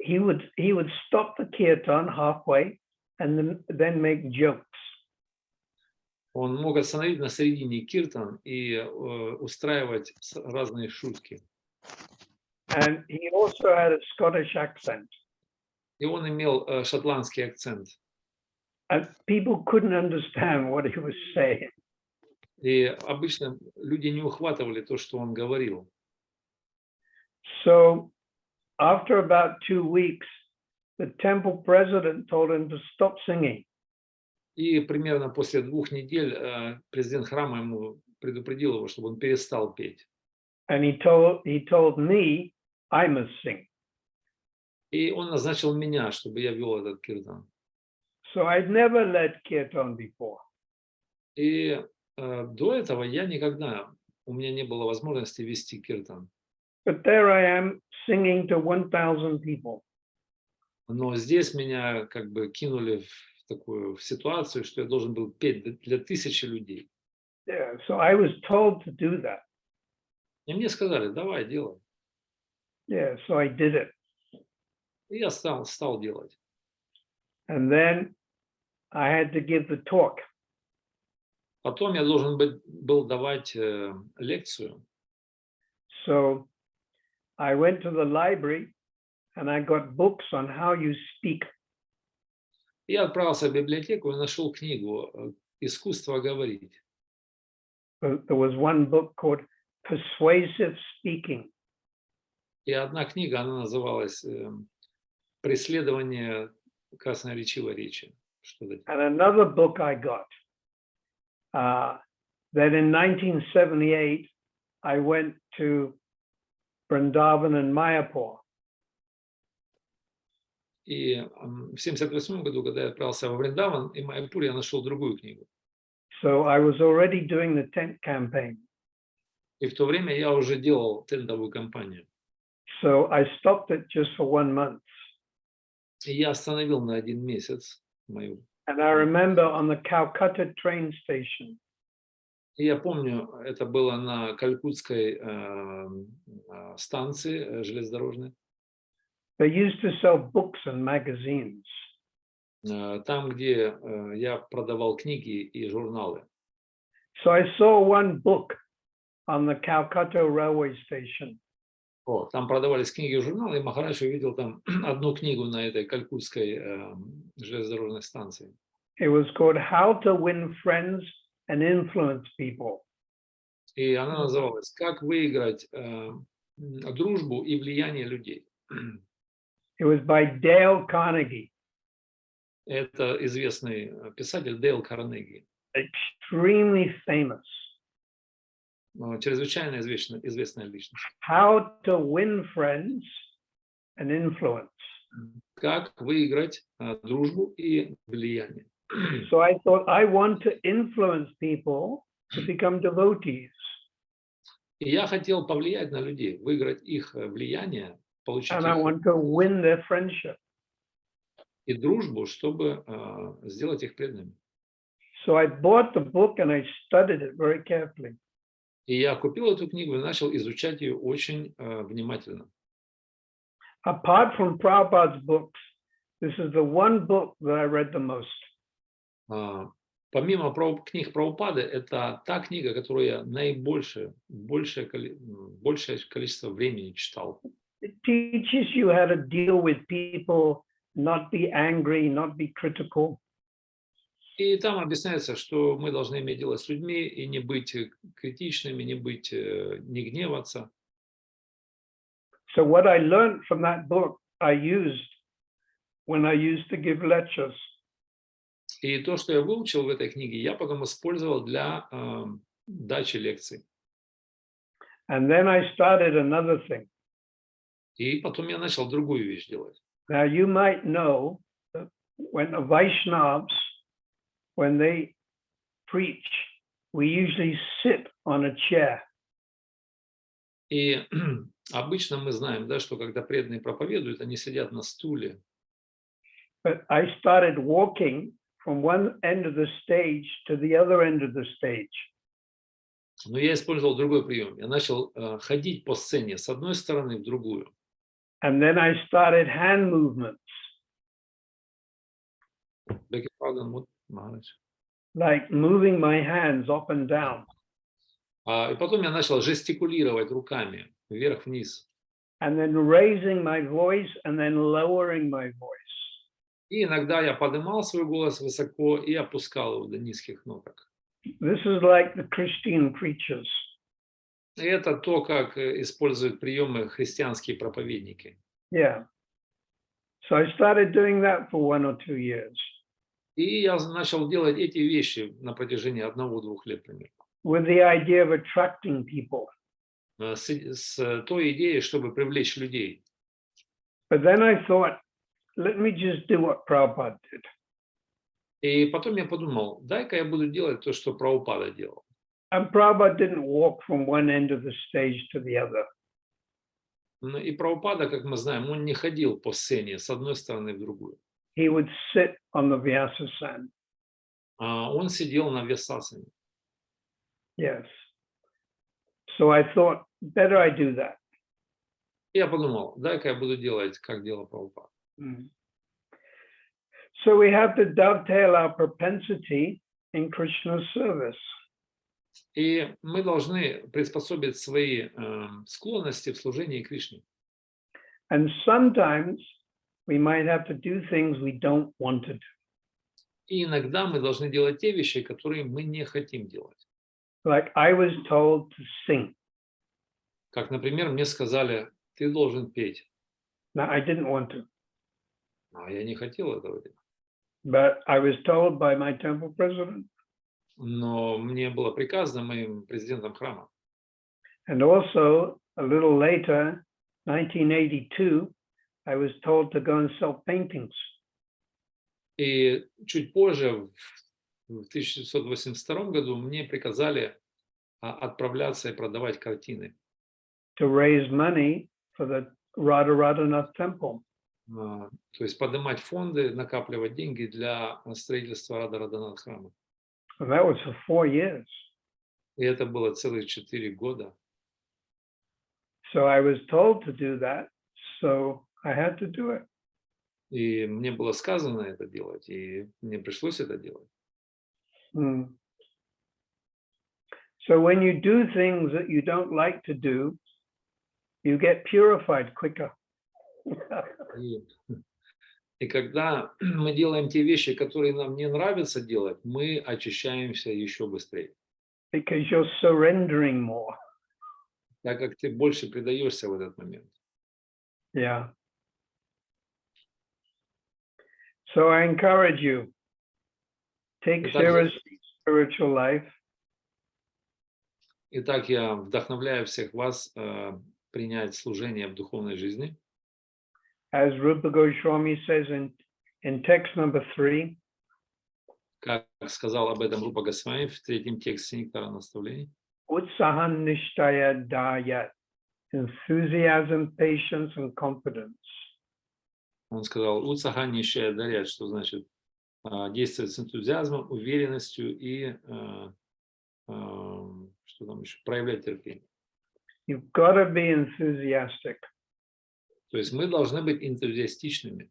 He would stop the kirtan halfway and then make jokes. Он мог остановить на середине киртан и устраивать разные шутки. And he also had a Scottish accent. И он имел шотландский акцент. And people couldn't understand what he was saying. И обычно люди не ухватывали то, что он говорил. So after about 2 weeks, the temple president told him to stop singing. И примерно после 2 недель президент храма ему предупредил его, чтобы он перестал петь. And he told me I must sing. И он назначил меня, чтобы я вел этот киртан. So I'd never led kirtan before. И до этого я никогда, у меня не было возможности вести киртан. But there I am singing to 1,000 people. Но здесь меня как бы кинули в такую ситуацию, что я должен был петь для 1000 людей. Yeah, so I was told to do that. И мне сказали, давай, делай. Yeah, so I did it. И я стал делать. And then I had to give the talk. Потом я должен был давать лекцию. So I went to the library and I got books on how you speak. Я отправился в библиотеку и нашел книгу «Искусство говорить». There was one book called Persuasive Speaking. И одна книга, она называлась «Преследование красноречивой речи». And another book I got, that in 1978, I went to Vrindavan and Mayapur. И в 1978 году, когда я отправился во Вриндаван и Майяпур, я нашел другую книгу. So I was already doing the tent campaign. И в то время я уже делал тентовую кампанию. So I stopped it just for 1 month. И я остановил на 1 месяц мою. And I remember on the Calcutta train station. И я помню, это было на Калькутской станции железнодорожной. They used to sell books and magazines. Там, где я продавал книги и журналы. So I saw one book on the Calcutta railway station. Там продавались книги и журналы, и Махарадж увидел там одну книгу на этой Калькутской железнодорожной станции. It was called How to Win Friends and Influence People. И она называлась «Как выиграть дружбу и влияние людей». It was by Dale Carnegie. Это известный писатель Дейл Карнеги. Extremely famous. Чрезвычайно известная личность. How to win friends and influence. Как выиграть дружбу и влияние. So I thought I want to influence people to become devotees. И я хотел повлиять на людей, выиграть их влияние, получить and I их want to win their friendship. и дружбу, чтобы сделать их преданными. So I bought the book and I studied it very carefully. И я купил эту книгу и начал изучать ее очень внимательно. Apart from Prabhupada's books, this is the one book that I read the most. Помимо книг Прабхупады, это та книга, которую я большее количество времени читал. It teaches you how to deal with people, not be angry, not be critical. И там объясняется, что мы должны иметь дело с людьми и не быть критичными, не гневаться. So what I learned from that book, I used when I used to give lectures. И то, что я выучил в этой книге, я потом использовал для дачи лекций. And then I started another thing. И потом я начал другую вещь делать. Now you might know that when the Vaishnavas, when they preach, we usually sit on a chair. И обычно мы знаем, да, что когда преданные проповедуют, они сидят на стуле. But I started walking from one end of the stage to the other end of the stage. Но я использовал другой прием. Я начал ходить по сцене с одной стороны в другую. And then I started hand movements, Beg your pardon, what, Maharaj? like moving my hands up and down. И потом я начал жестикулировать руками вверх-вниз. And then raising my voice and then lowering my voice. И иногда я поднимал свой голос высоко и опускал его до низких ноток. This is like the Christian preachers. И это то, как используют приемы христианские проповедники. Yeah. So I started doing that for 1 or 2 years. И я начал делать эти вещи на протяжении 1-2 лет примерно. With the idea of attracting people. С той идеей, чтобы привлечь людей. But then I thought, let me just do what Prabhupada did. И потом я подумал, дай-ка я буду делать то, что Прабхупада делал. And Prabhupada didn't walk from one end of the stage to the other. И Прабхупада, как мы знаем, он не ходил по сцене с одной стороны в другую. He would sit on the Vyasasana. Он сидел на Вьясасане. Yes. So I thought, better I do that. Я подумал, дай-ка я буду делать, как делал Прабхупада. So we have to dovetail our propensity in Krishna's service. И мы должны приспособить свои склонности в служении Кришне. And sometimes we might have to do things we don't want to do. И иногда мы должны делать те вещи, которые мы не хотим делать. Like I was told to sing. Как, например, мне сказали, ты должен петь. Now, I didn't want to, А я не хотел этого делать. but I was told by my temple president. Но мне было приказано моим президентом храма. And also, a little later, 1982, I was told to go and sell paintings. И чуть позже, в 1982 году, мне приказали отправляться и продавать картины. To raise money for the Radharanath temple. То есть поднимать фонды, накапливать деньги для строительства Рада-Раданат храма. And that was for 4 years. И это было целых 4 года. So I was told to do that, so I had to do it. И мне было сказано это делать, и мне пришлось это делать. So when you do things that you don't like to do, you get purified quicker. И когда мы делаем те вещи, которые нам не нравится делать, мы очищаемся еще быстрее. Because you're surrendering more. Так как ты больше предаешься в этот момент. Yeah. So I encourage you, take seriously spiritual life. Итак, я вдохновляю всех вас принять служение в духовной жизни. As Rupa Goswami says in text number 3, Как сказал об этом Рупа Госвами в 3-м тексте Нектара наставлений. Utsahan nishtaya dayat. Enthusiasm, patience, and confidence. Он сказал, «Уцаханнишая дарят», что значит действовать с энтузиазмом, уверенностью и что там еще, проявлять терпение. You've got to be enthusiastic. То есть мы должны быть энтузиастичными,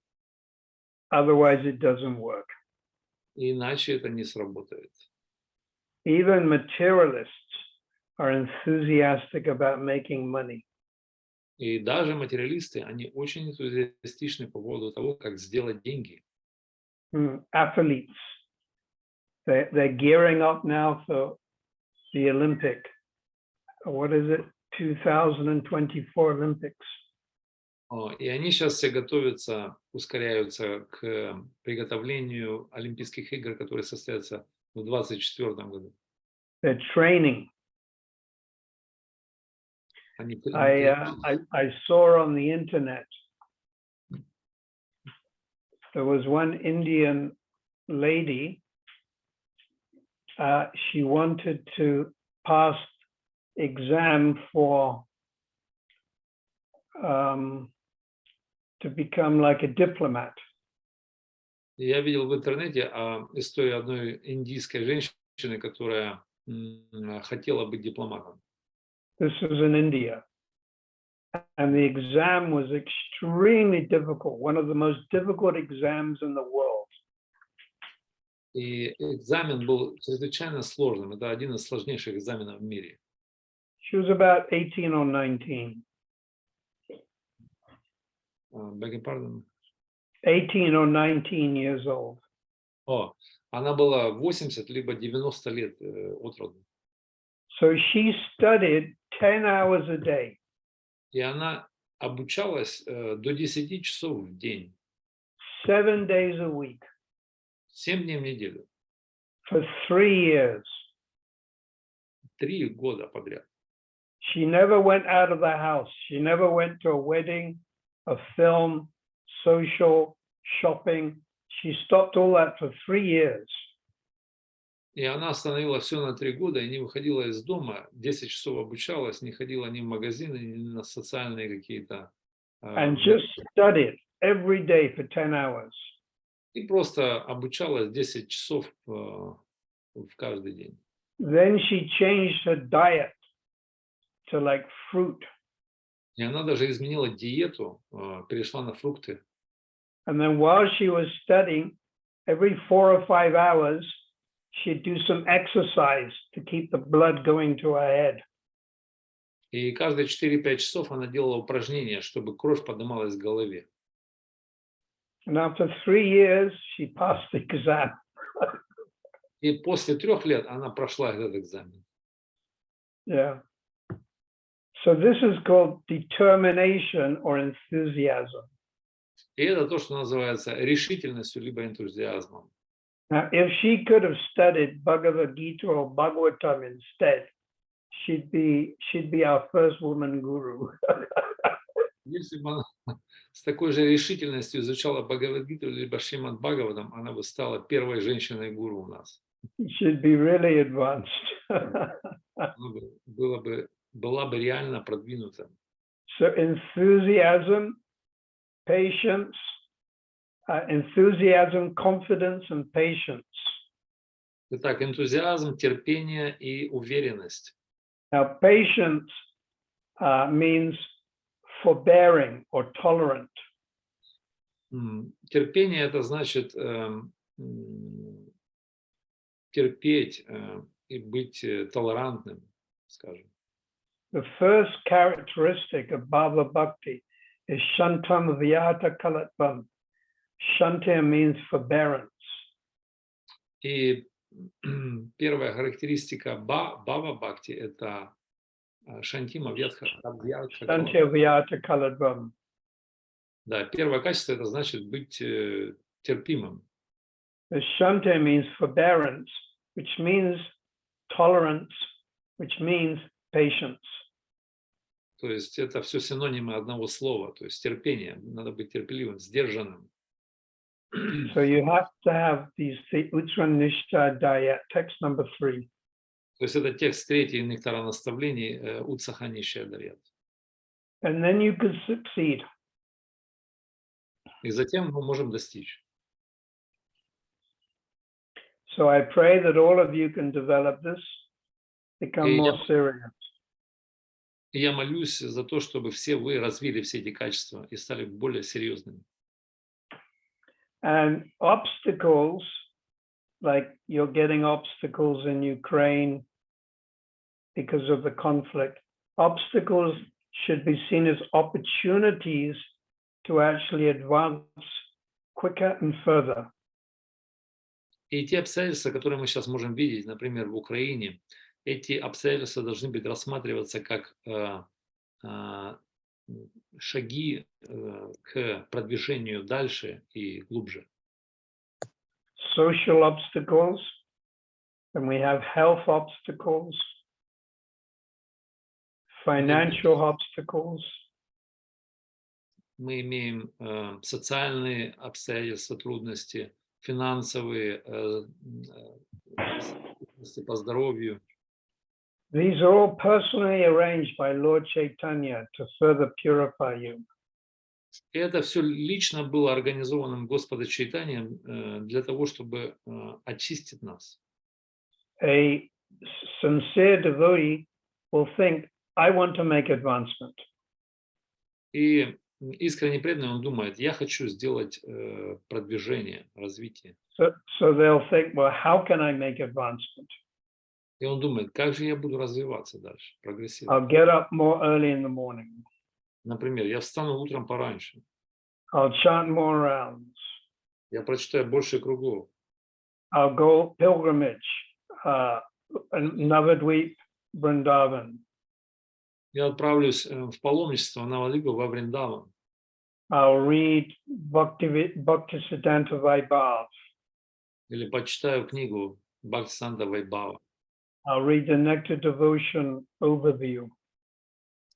Otherwise, it doesn't work. иначе это не сработает. Even materialists are enthusiastic about making money. И даже материалисты, они очень энтузиастичны по поводу того, как сделать деньги. Athletes, they're gearing up now for the Olympic. What is it? 2024 Olympics. И они сейчас все готовятся, ускоряются к приготовлению Олимпийских игр, которые состоятся в 2024 году. They're training. Они I saw on the internet, there was one Indian lady, she wanted to pass exam for to become like a diplomat. Я видел в интернете историю одной индийской женщины, которая хотела быть дипломатом. This was in India. And the exam was extremely difficult, one of the most difficult exams in the world. И экзамен был чрезвычайно сложным. Это один из сложнейших экзаменов в мире. She was about 18 or 19. Beg your pardon? 18 or 19 years old. Она была 80 либо 90 лет от роду. So she studied 10 hours a day. И она обучалась до 10 часов в день. 7 days a week. 7 дней в неделю. For 3 years. 3 года подряд. She never went out of the house. She never went to a wedding, a film, social, shopping. She stopped all that for 3 years. И она остановила все на 3 года и не выходила из дома. 10 часов обучалась, не ходила ни в магазины, ни на социальные какие-то. And just studied every day for 10 hours. И просто обучалась 10 часов в каждый день. Then she changed her diet to like fruit. И она даже изменила диету, перешла на фрукты. And then while she was studying, every 4 or 5 hours, she'd do some exercise to keep the blood going to her head. И каждые 4-5 часов она делала упражнения, чтобы кровь поднималась к голове. And after 3 years, she passed the exam. И после 3 лет она прошла этот экзамен. Yeah. So this is called determination or enthusiasm. И это то, что называется решительностью либо энтузиазмом. Now, if she could have studied Bhagavad Gita or Bhagavatam instead, she'd be our first woman guru. Если бы она с такой же решительностью изучала Бхагавад-гиту либо Шримад Бхагаватам, она бы стала первой женщиной-гуру у нас. She'd be really advanced. Была бы реально продвинута. So enthusiasm, patience, enthusiasm, confidence, and patience. Итак, энтузиазм, терпение и уверенность. Now, patience means forbearing or tolerant. Терпение это значит терпеть и быть толерантным, скажем. The first characteristic of Bhava Bhakti is Shantam Vyata Kalatvam. Shanta means forbearance. И первая характеристика Бхава Бхакти это Шантима Vyata Kalatvam. Да, первое качество это значит быть терпимым. The Shanta means forbearance, which means tolerance, which means patience. То есть это все синонимы одного слова, то есть терпение. Надо быть терпеливым, сдержанным. So you have to have these Uttranishta Daya, text number 3. То есть это текст 3 нектара наставлений Утсаханища Дарьят. And then you can succeed. И затем мы можем достичь. So I pray that all of you can develop this, become И more serious. я молюсь за то, чтобы все вы развили все эти качества и стали более серьезными. And obstacles, like you're getting obstacles in Ukraine because of the conflict, obstacles should be seen as opportunities to actually advance quicker and further. И те обстоятельства, которые мы сейчас можем видеть, например, в Украине, эти обстоятельства должны быть рассматриваться как шаги к продвижению дальше и глубже. Social obstacles, and we have health obstacles, financial obstacles. Мы имеем социальные обстоятельства, трудности, финансовые трудности по здоровью. These are all personally arranged by Lord Chaitanya to further purify you. И это все лично было организовано Господом Чайтаньем для того, чтобы очистить нас. A sincere devotee will think, I want to make advancement. И искренне преданный, он думает, я хочу сделать продвижение, развитие. So they'll think, well, how can I make advancement? И он думает, как же я буду развиваться дальше, прогрессировать. I'll get up more early in the morning. Например, я встану утром пораньше, I'll chant more rounds. я прочитаю больше кругов, I'll go pilgrimage, Navadvip, Vrindavan. я отправлюсь в паломничество на Навадвипу во Вриндаван, I'll read Bhaktisiddhanta Vaibhav. или почитаю книгу Бхактисиданта Вайбхава, I'll read the Nectar Devotion overview.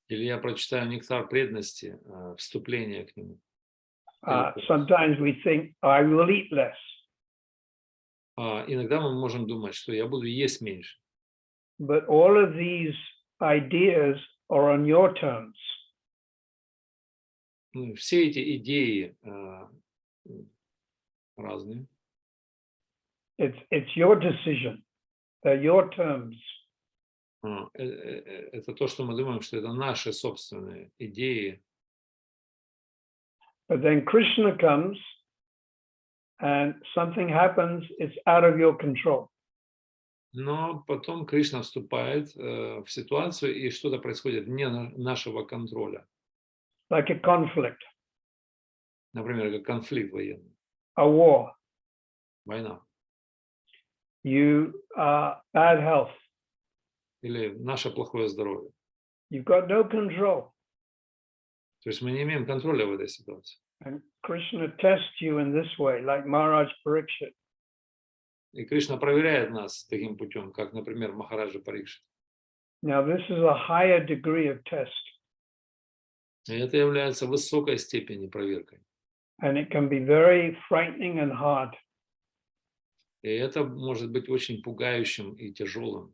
или я прочитаю нектар преданности, вступление к нему. Sometimes we think, I will eat less. Иногда мы можем думать, что я буду есть меньше. But all of these ideas are on your terms. Все эти идеи разные. It's your decision. They're your terms. Это то, что мы думаем, что это наши собственные идеи. But then Krishna comes and something happens, it's out of your control. Но потом Кришна вступает в ситуацию, и что-то происходит вне нашего контроля. Like a conflict, Например, как конфликт военный, a war. война. You bad health. Или наше плохое здоровье. You've got no control. То есть мы не имеем контроля в этой ситуации. And Krishna tests you in this way, like Maharaj Parikshit. И Кришна проверяет нас таким путем, как, например, Махараджа Парикшит. Now, this is a higher degree of test. И это является высокой степени проверкой. And it can be very frightening and hard. И это может быть очень пугающим и тяжелым.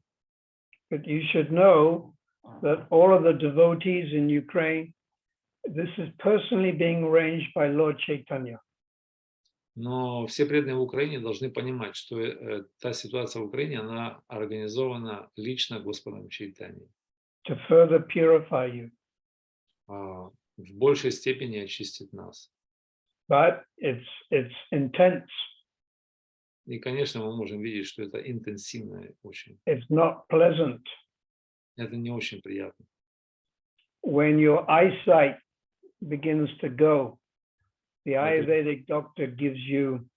But you should know that all of the devotees in Ukraine, this is personally being arranged by Lord Chaitanya. Но все преданные в Украине должны понимать, что та ситуация в Украине, она организована лично Господом Чайтаньей. To further purify you. В большей степени очистит нас. But it's intense. И, конечно, мы можем видеть, что это интенсивно очень. It's not pleasant. Это не очень приятно. When your eyesight begins to go, the Ayurvedic doctor gives you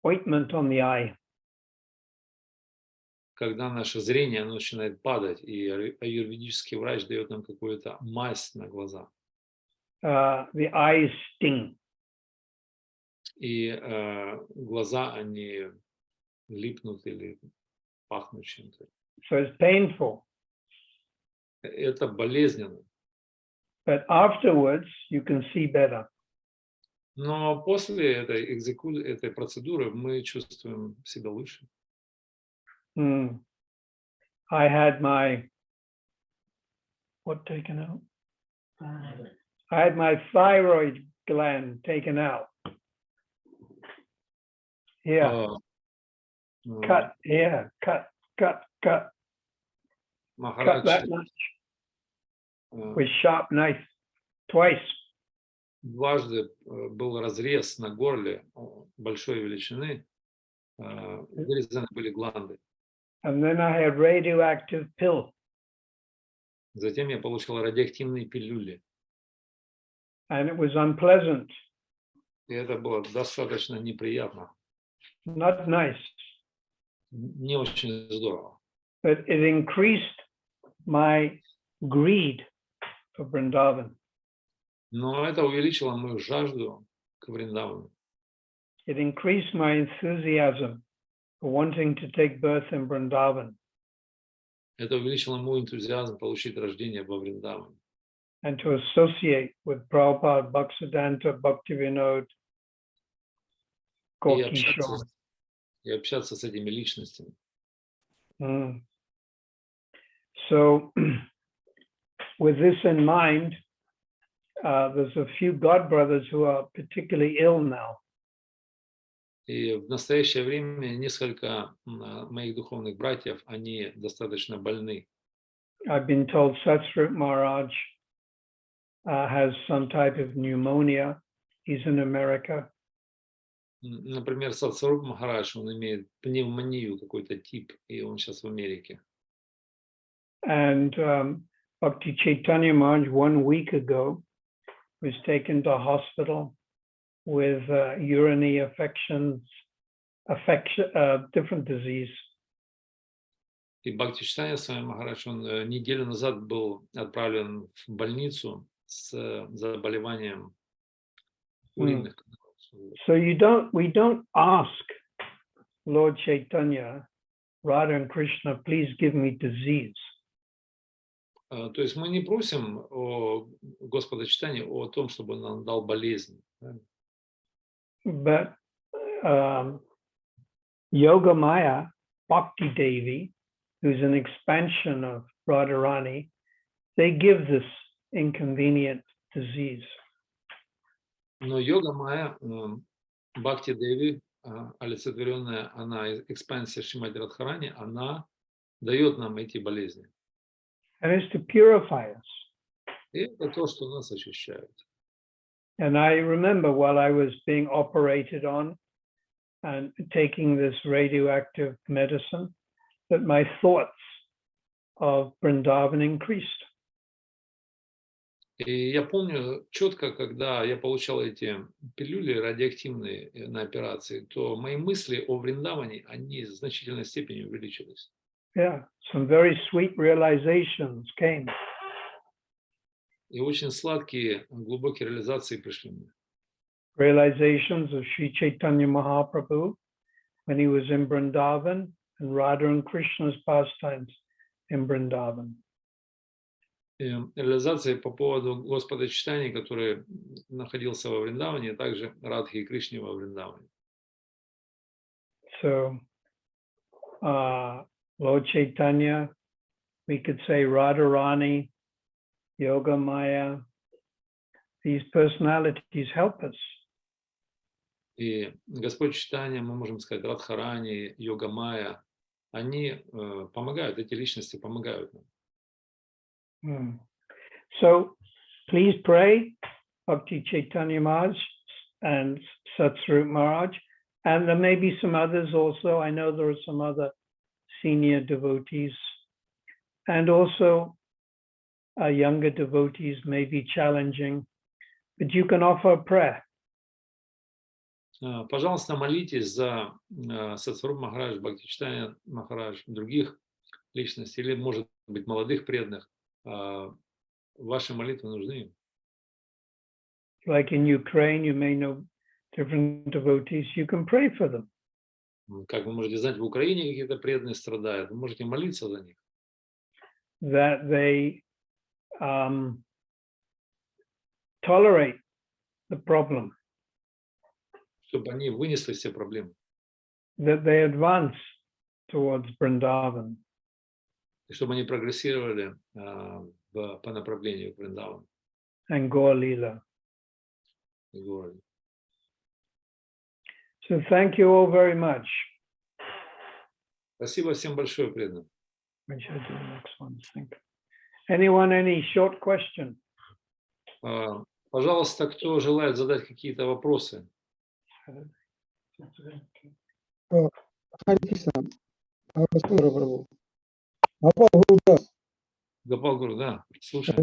ointment on the eye. Когда наше зрение оно начинает падать, и аюрведический врач дает нам какую-то мазь на глаза. The eyes sting. И глаза, они липнут или пахнут чем-то. So it's painful. Это болезненно. But afterwards, you can see better. Но после этой процедуры мы чувствуем себя лучше. I had my, what taken out? I had my thyroid gland taken out. Here, cut, here, cut that Махарадж much with sharp knife twice. дважды был разрез на горле большой величины, вырезаны были гланды. And then I had radioactive pill. Затем я получил радиоактивные пилюли. And it was unpleasant, И это было достаточно неприятно. not nice, Не очень здорово. but it increased my greed for Vrindavan. Но это увеличило мою жажду к Вриндавану. It increased my enthusiasm for wanting to take birth in Vrindavan Это увеличило мой энтузиазм получить рождение во Вриндаване. and to associate with Prabhupada, Bhaktisiddhanta, Bhaktivinoda, И Gorky общаться, Shaw. и общаться с этими личностями. Mm. So, with this in mind, there's a few God brothers who are particularly ill now. И в настоящее время несколько моих духовных братьев, они достаточно больны. I've been told Satsvarup Maharaj has some type of pneumonia. He's in America. Например, Сатсваруб Махарадж, он имеет пневмонию какой-то тип, и он сейчас в Америке. And Bhakti Chaitanya Maharaj 1 week ago was taken to hospital with urinary different disease. И Бхакти Чайтанья Свами Махарадж, он неделю назад был отправлен в больницу с заболеванием уринных каналов. So we don't ask Lord Chaitanya, Radha and Krishna, please give me disease. То есть мы не просим Господа Чайтаньи о том, чтобы он нам дал болезнь. But Yoga Maya, Bhakti Devi, who's an expansion of Radharani, they give this inconvenient disease. Но йога Майя, Бхакти Деви, олицетворенная, она экспансия Шримати Радхарани, она дает нам эти болезни. And it's to purify us. И это то, что нас очищает. And I remember while I was being operated on and taking this radioactive medicine, that my thoughts of Vrindavan increased. И я помню четко, когда я получал эти пилюли радиоактивные на операции, то мои мысли о Вриндаване, они в значительной степени увеличились. Yeah, some very sweet realizations came. И очень сладкие, глубокие реализации пришли мне. Realizations of Sri Chaitanya Mahaprabhu when he was in Vrindavan and Radha and Krishna's pastimes in Vrindavan. И реализации по поводу Господа Чайтаньи, который находился во Вриндаване, а также Радхи и Кришне во Вриндаване. So, Lord Chaitanya, we could say Radharani, Yoga Maya, these personalities help us. И Господь Чайтанья, мы можем сказать, Радхарани, Йога Майя, они помогают, эти личности помогают нам. So please pray Bhakti Chaitanya Maharaj and Satsvarup Maharaj, and there may be some others also. I know there are some other senior devotees, and also younger devotees may be challenging, but you can offer a prayer. Пожалуйста, молитесь за Сатсваруб Махарадж, Бхакти Чайтанья Махарадж, других личностей, или, может быть, молодых преданных. Ваши молитвы нужны. Like in Ukraine, you may know different devotees, you can pray for them. Как вы можете знать, в Украине какие-то преданные страдают, вы можете молиться за них. That they tolerate the problem. Чтобы они вынесли все проблемы. That they advance towards Vrindavan. и чтобы они прогрессировали по направлению к Вриндавану and Gaur Leela. и городе. So thank you all very much. Спасибо всем большое, преданным. We should do the next one. Thank you. Anyone, any short question? Пожалуйста, кто желает задать какие-то вопросы? Харе Кришна. Господа Прабху. Гопал Гурудас. Гопал Гуру, да, слушай.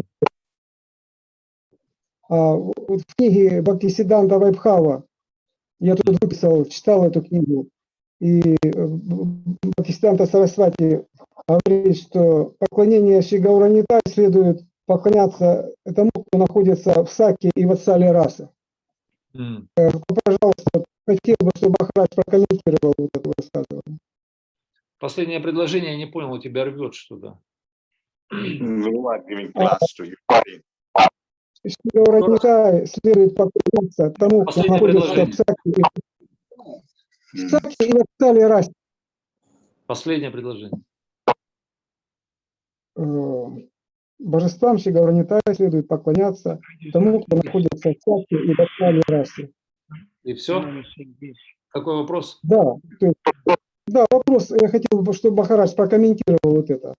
Вот в книге Бхактисиданта Вайбхава, я тут выписал, читал эту книгу, и Бхактисиданта Сарасвати говорит, что поклонение Шри Гауранитае следует поклоняться тому, кто находится в саке и в ватсале расы. Пожалуйста, хотел бы, чтобы Махарадж прокомментировал вот это высказывание. Последнее предложение, я не понял, у тебя рвет что-то. Шри Гауранитае следует поклоняться тому, кто находится в саке и в ватсале расе. Последнее предложение. Божествам Шри Гауранитае следует поклоняться тому, кто находится в саке и в ватсале расе. И все? Какой вопрос? Да, то есть, да, вопрос, я хотел бы, чтобы Махарадж прокомментировал вот это.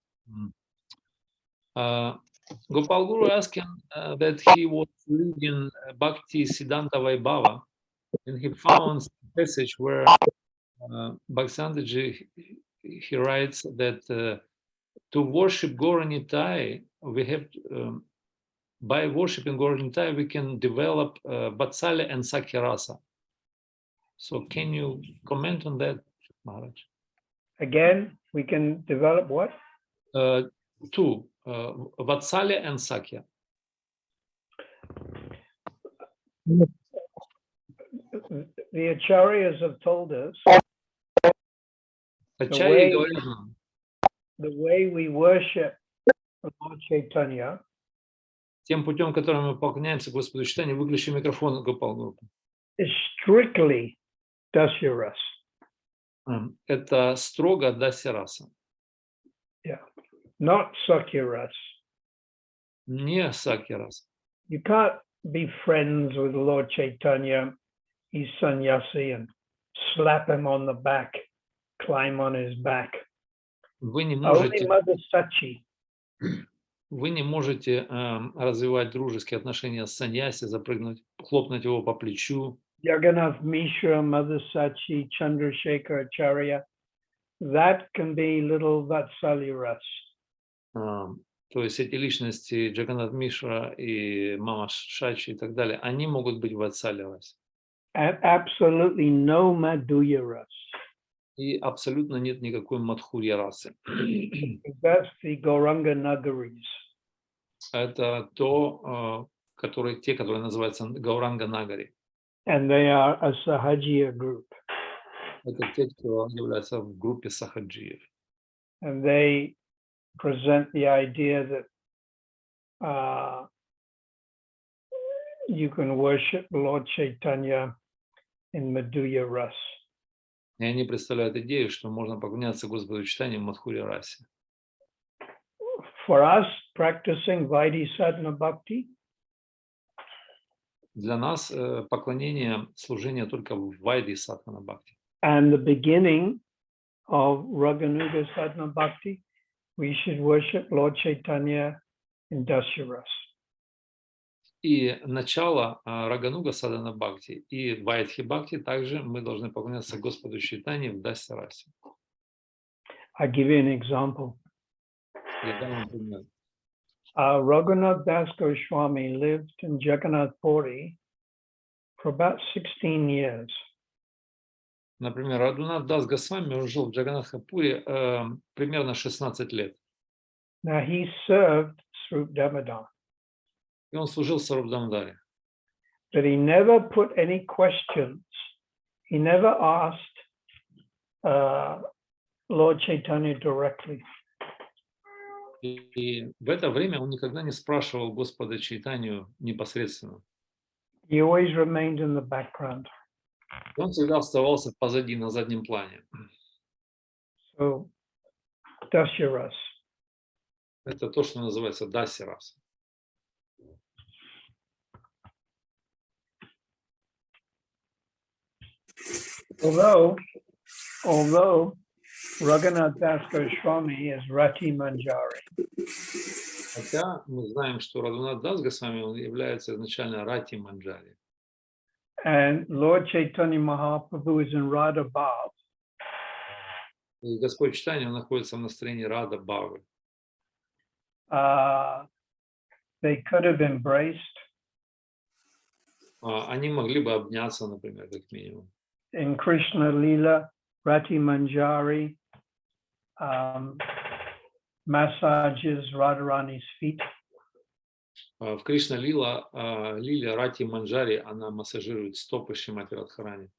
Gopal Guru asking that he was reading Bhakti Siddhanta Vaibhava, and he found a passage where Bhaktisiddhanta he writes that to worship Gauranitai, we have by worshiping Gauranitai we can develop Vatsalya and Sakyarasa. So can you comment on that, Maharaj? Again, we can develop what? Two, Vatsalya and Sakya. The Acharyas have told us the way we worship Lord Chaitanya тем путем, которым мы поклоняемся Господу Чайтанье, выключи микрофон, Гопал Гуру. is strictly Dasyaras. Это строго Дасяраса. Yeah, not Sakyaras. Не Сакьяраса. You can't be friends with Lord Chaitanya, he's sannyasi, and slap him on the back, climb on his back. Вы не Only Mother Sachi. Вы не можете развивать дружеские отношения с саньяси, запрыгнуть, хлопнуть его по плечу. Jagannath Mishra, Mother Sachi, Chandrasekhar Acharya, that can be little Vatsalyaras. То есть эти личности, Джаганнат Мишра и Мама Шачи и так далее, они могут быть в Ватсале-расе. And absolutely no Madhurya-ras. И абсолютно нет никакой Мадхурья-расы. That's the Gauranga Nagaris. Это те, которые называются Гауранга-нагари. And they are a Sahajiya group. Это те, кто являются в группе сахаджиев. And they present the idea that you can worship Lord Chaitanya in Madhurya Ras. И они представляют идею, что можно поклоняться Господу Чайтанье в Мадхурья-расе. For us, practicing Vaidhi Sadhana Bhakti, для нас поклонение, служение только в Вайди Садхана Бхакти. And the beginning of Raganuga Sadhana Bhakti, we should worship Lord Chaitanya in Dasyaras. И начало Рагануга Садхана Бхакти и Вайдхи Бхакти также мы должны поклоняться Господу Чайтанье в Дасярасе. I give you an example. Я дам вам пример. Raghunath Das Goswami lived in Jagannath Puri for about 16 years. Например, Рагунат Дас Госвами он жил в Джаганнатхапуре примерно 16 лет. Now he served Swarup Damodar. И он служил в Саруб Дамодаре. But he never put any questions. He never asked Lord Chaitanya directly. И в это время он никогда не спрашивал Господа Чайтанью непосредственно. He always remained in the background. И он всегда оставался позади, на заднем плане. So, Dasyaras. Это то, что называется даси раса. Although Raghunath Das Goswami is Rati Manjari. Хотя мы знаем, что Рагунат Дас Госвами, он является изначально Рати Манджари. And Lord Chaitanya Mahaprabhu is in Radha Bhav. И Господь Чайтанья, он находится в настроении Рада Бхавы. They could have embraced. Они могли бы обняться, например, как минимум. In Krishna Lila, Rati Manjari massages Radharani's feet. В Кришна Лила, Лилия Рати Манджари, она массажирует стопы Шримати Радхарани.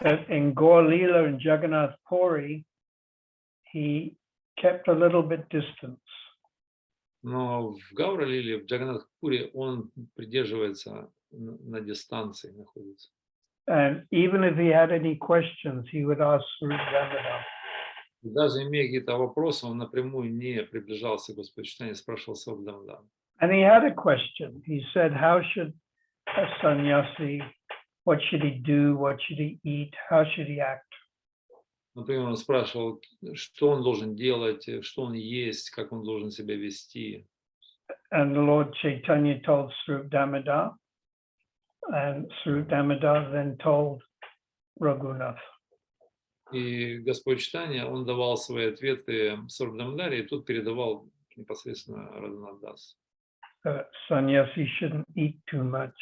In Gaur Lila and Jagannath Puri, he kept a little bit distance. Но в Гаура Лиле, в Джаганнатхпуре, он придерживается на дистанции, находится. And even if he had any questions, he would ask Sri Damodar. Даже имея какие-то вопросы, он напрямую не приближался к Господу Чайтанье, спрашивал Сврупа Дамодара. And he had a question. He said, how should a sannyasi, what should he do, what should he eat, how should he act? Например, он спрашивал, что он должен делать, что он есть, как он должен себя вести. And the Lord Chaitanya told Srup Damodar, and Srup Damodar then told Raghunath. И Господь Чайтанья, он давал свои ответы Сврупа Дамодаре, и тот передавал непосредственно Рагунат Дас. Sannyasi shouldn't eat too much.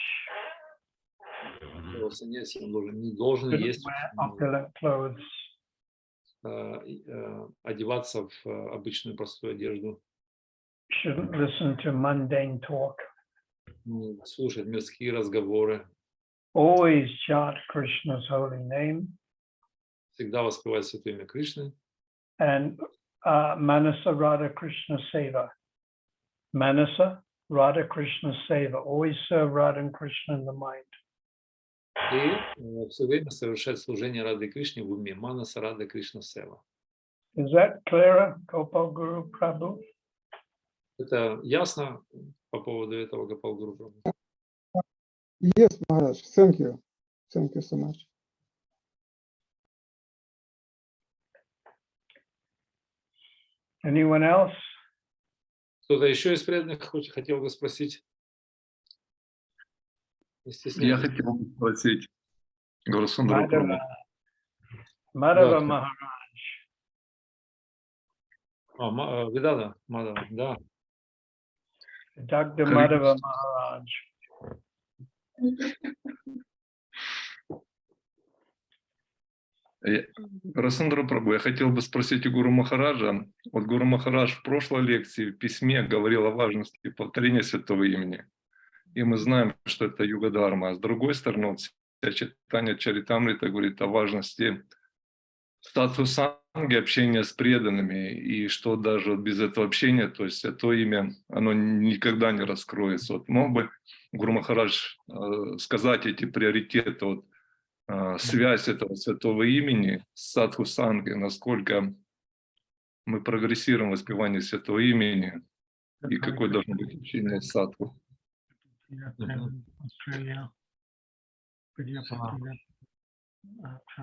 Саньяси, он не должен Shouldn't есть, wear opulent clothes. одеваться в обычную простую одежду. Shouldn't listen to mundane talk. Слушать мирские разговоры. Always chant Krishna's holy name. Всегда воспевать святое имя Кришны. And Manasa Radha Krishna Seva. Manasa Radha Krishna Seva. Always serve Radha and Krishna in the mind. И все время совершать служение Рады Кришне в уме. Манаса Рада Кришна Сева. Is that clearer, Gopal Guru Prabhu? Это ясно по поводу этого, Гопал Гуру Прабху? Yes, Maharaj. Thank you. Thank you so much. Anyone else? Кто-то еще из преданных хотел бы спросить? Я хотел бы спросить Гурусундару Прабху. Madhava Да. Maharaj. Видада, Мадава, да. Dr. Madhava Maharaj. Гурусундару Прабху, я хотел бы спросить у Гуру Махараджа. Вот Гуру Махарадж в прошлой лекции в письме говорил о важности повторения святого имени. И мы знаем, что это юга-дхарма. А с другой стороны, вот читание Чаритамрита говорит о важности садху-санги, общения с преданными, и что даже без этого общения, то есть это имя, оно никогда не раскроется. Вот мог бы Гуру Махарадж сказать эти приоритеты, вот, связь этого святого имени с садху-санги, насколько мы прогрессируем в воспевании святого имени, и какое должно быть общение с садху.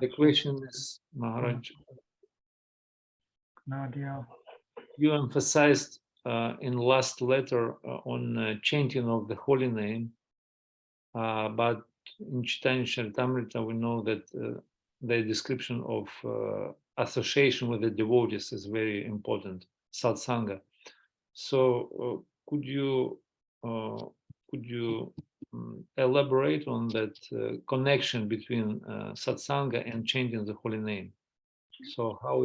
The question is, Maharaj, you emphasized in last letter on chanting of the holy name, but in Chaitanya Charitamrita we know that the description of association with the devotees is very important, satsanga. So could you elaborate on that connection between satsanga and chanting the holy name? So how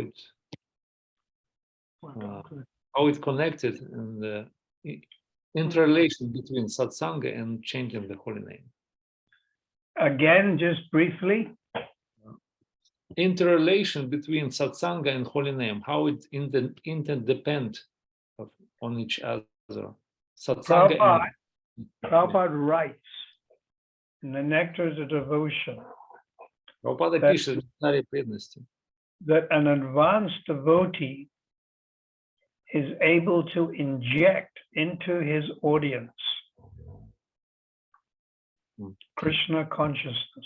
it connected and the interrelation between satsanga and chanting the holy name? Again, just briefly. Interrelation between satsanga and holy name, how it interdepend on each other. Satsanga Prabhupada writes in the Nectars of Devotion Prabhupada пишет в Нектаре преданности, that an advanced devotee is able to inject into his audience Krishna consciousness.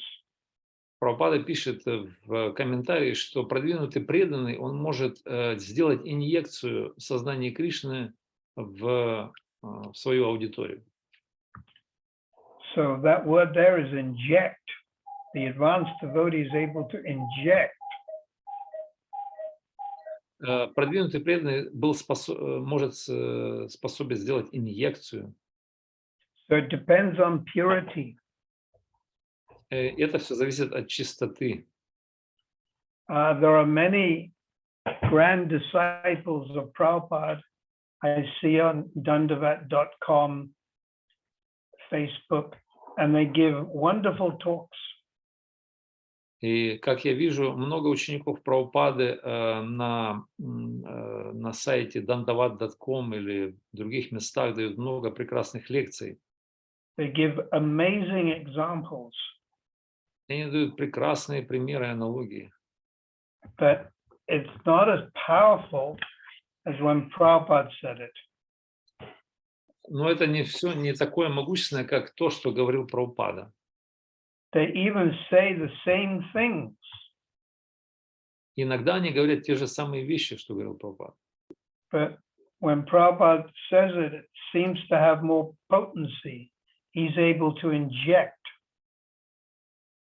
Прабхупада пишет в комментарии, что продвинутый преданный, он может сделать инъекцию сознания Кришны в свою аудиторию. So that word there is inject. The advanced devotee is able to inject. Продвинутый преданный может способен сделать инъекцию. So it depends on purity. Это все зависит от чистоты. There are many grand disciples of Prabhupada. I see on dundavat.com, Facebook, and they give wonderful talks. И, как я вижу, много учеников Прабхупады на сайте dandavat.com или в других местах дают много прекрасных лекций. They give amazing examples. Они дают прекрасные примеры и аналогии. But it's not as powerful as when Prabhupada said it. Но это не такое могущественное, как то, что говорил Прабхупада. They even say the same things. Иногда они говорят те же самые вещи, что говорил Прабхупада. But when Prabhupada says it, it seems to have more potency. He's able to inject.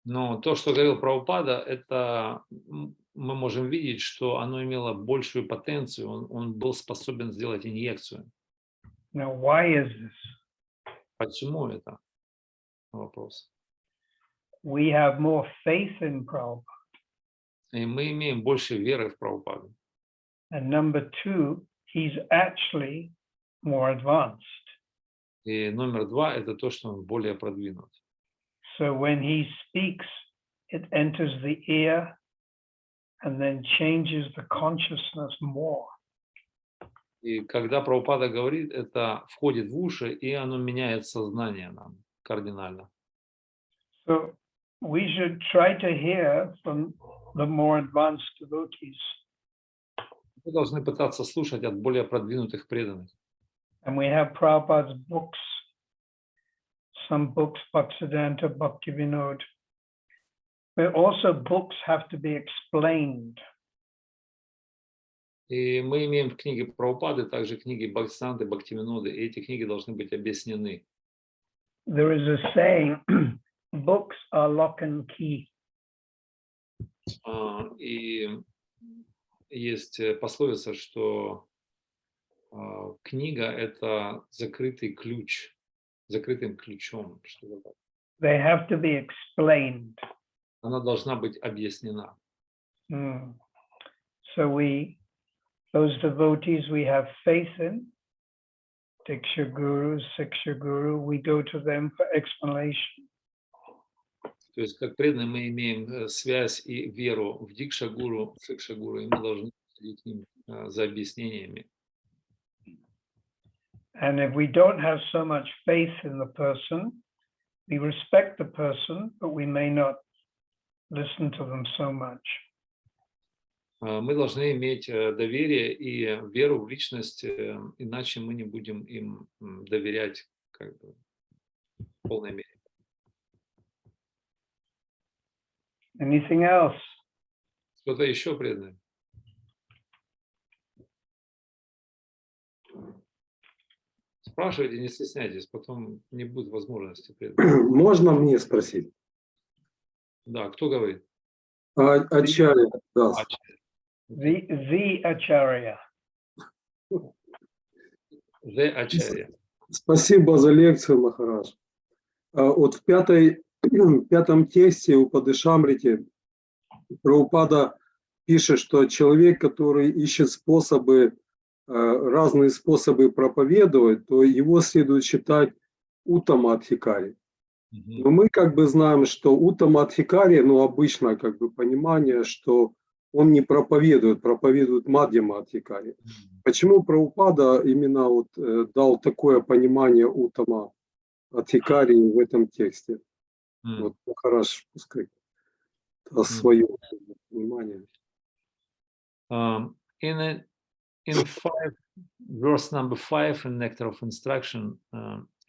Но то, что говорил Прабхупада, это мы можем видеть, что оно имело большую потенцию, он был способен сделать инъекцию. Now, why is this? Почему это? Вопрос. We have more faith in Prabhupada. И мы имеем больше веры в Прабхупаду. And number two, he's actually more advanced. И номер два – это то, что он более продвинут. So when he speaks, it enters the ear and then changes the consciousness more. И когда Прабхупада говорит, это входит в уши, и оно меняет сознание нам кардинально. So we should try to hear from the more advanced devotees. Мы должны пытаться слушать от более продвинутых преданных. And we have Prabhupada's books, some books, Bhaktisiddhanta, Bhaktivinoda. But also books have to be explained. И мы имеем книги Прабхупады, также книги Бхактисиданты, Бхактивиноды, и эти книги должны быть объяснены. There is a saying, books are lock and key. И есть пословица, что книга – это закрытый ключ, закрытым ключом. Что-то. They have to be explained. Она должна быть объяснена. So those devotees we have faith in, Diksha Guru, Siksha Guru, we go to them for explanation. То есть, как преданные, мы имеем связь и веру в Дикша-гуру, Сикша-гуру, и мы должны ходить к ним за объяснениями. And if we don't have so much faith in the person, we respect the person, but we may not listen to them so much. Мы должны иметь доверие и веру в личность, иначе мы не будем им доверять как бы, в полной мере. Anything else? Что-то еще, преданные? Спрашивайте, не стесняйтесь, потом не будет возможности. Преданные. Можно мне спросить? Да, кто говорит? Ачарья, да. The Acharya. The Acharya. Спасибо за лекцию, Махарадж. Вот в пятом тексте у Падышамрити Прабхупада пишет, что человек, который ищет разные способы проповедовать, то его следует считать уттама адхикари. Но мы как бы знаем, что уттама адхикари, обычно как бы понимание, что он не проповедует, проповедует мадьяма адхикари. Почему Прабхупада именно дал такое понимание уттама адхикари в этом тексте? Вот Махарадж, пускай свое внимание. in verse number 5 in Nectar of Instruction,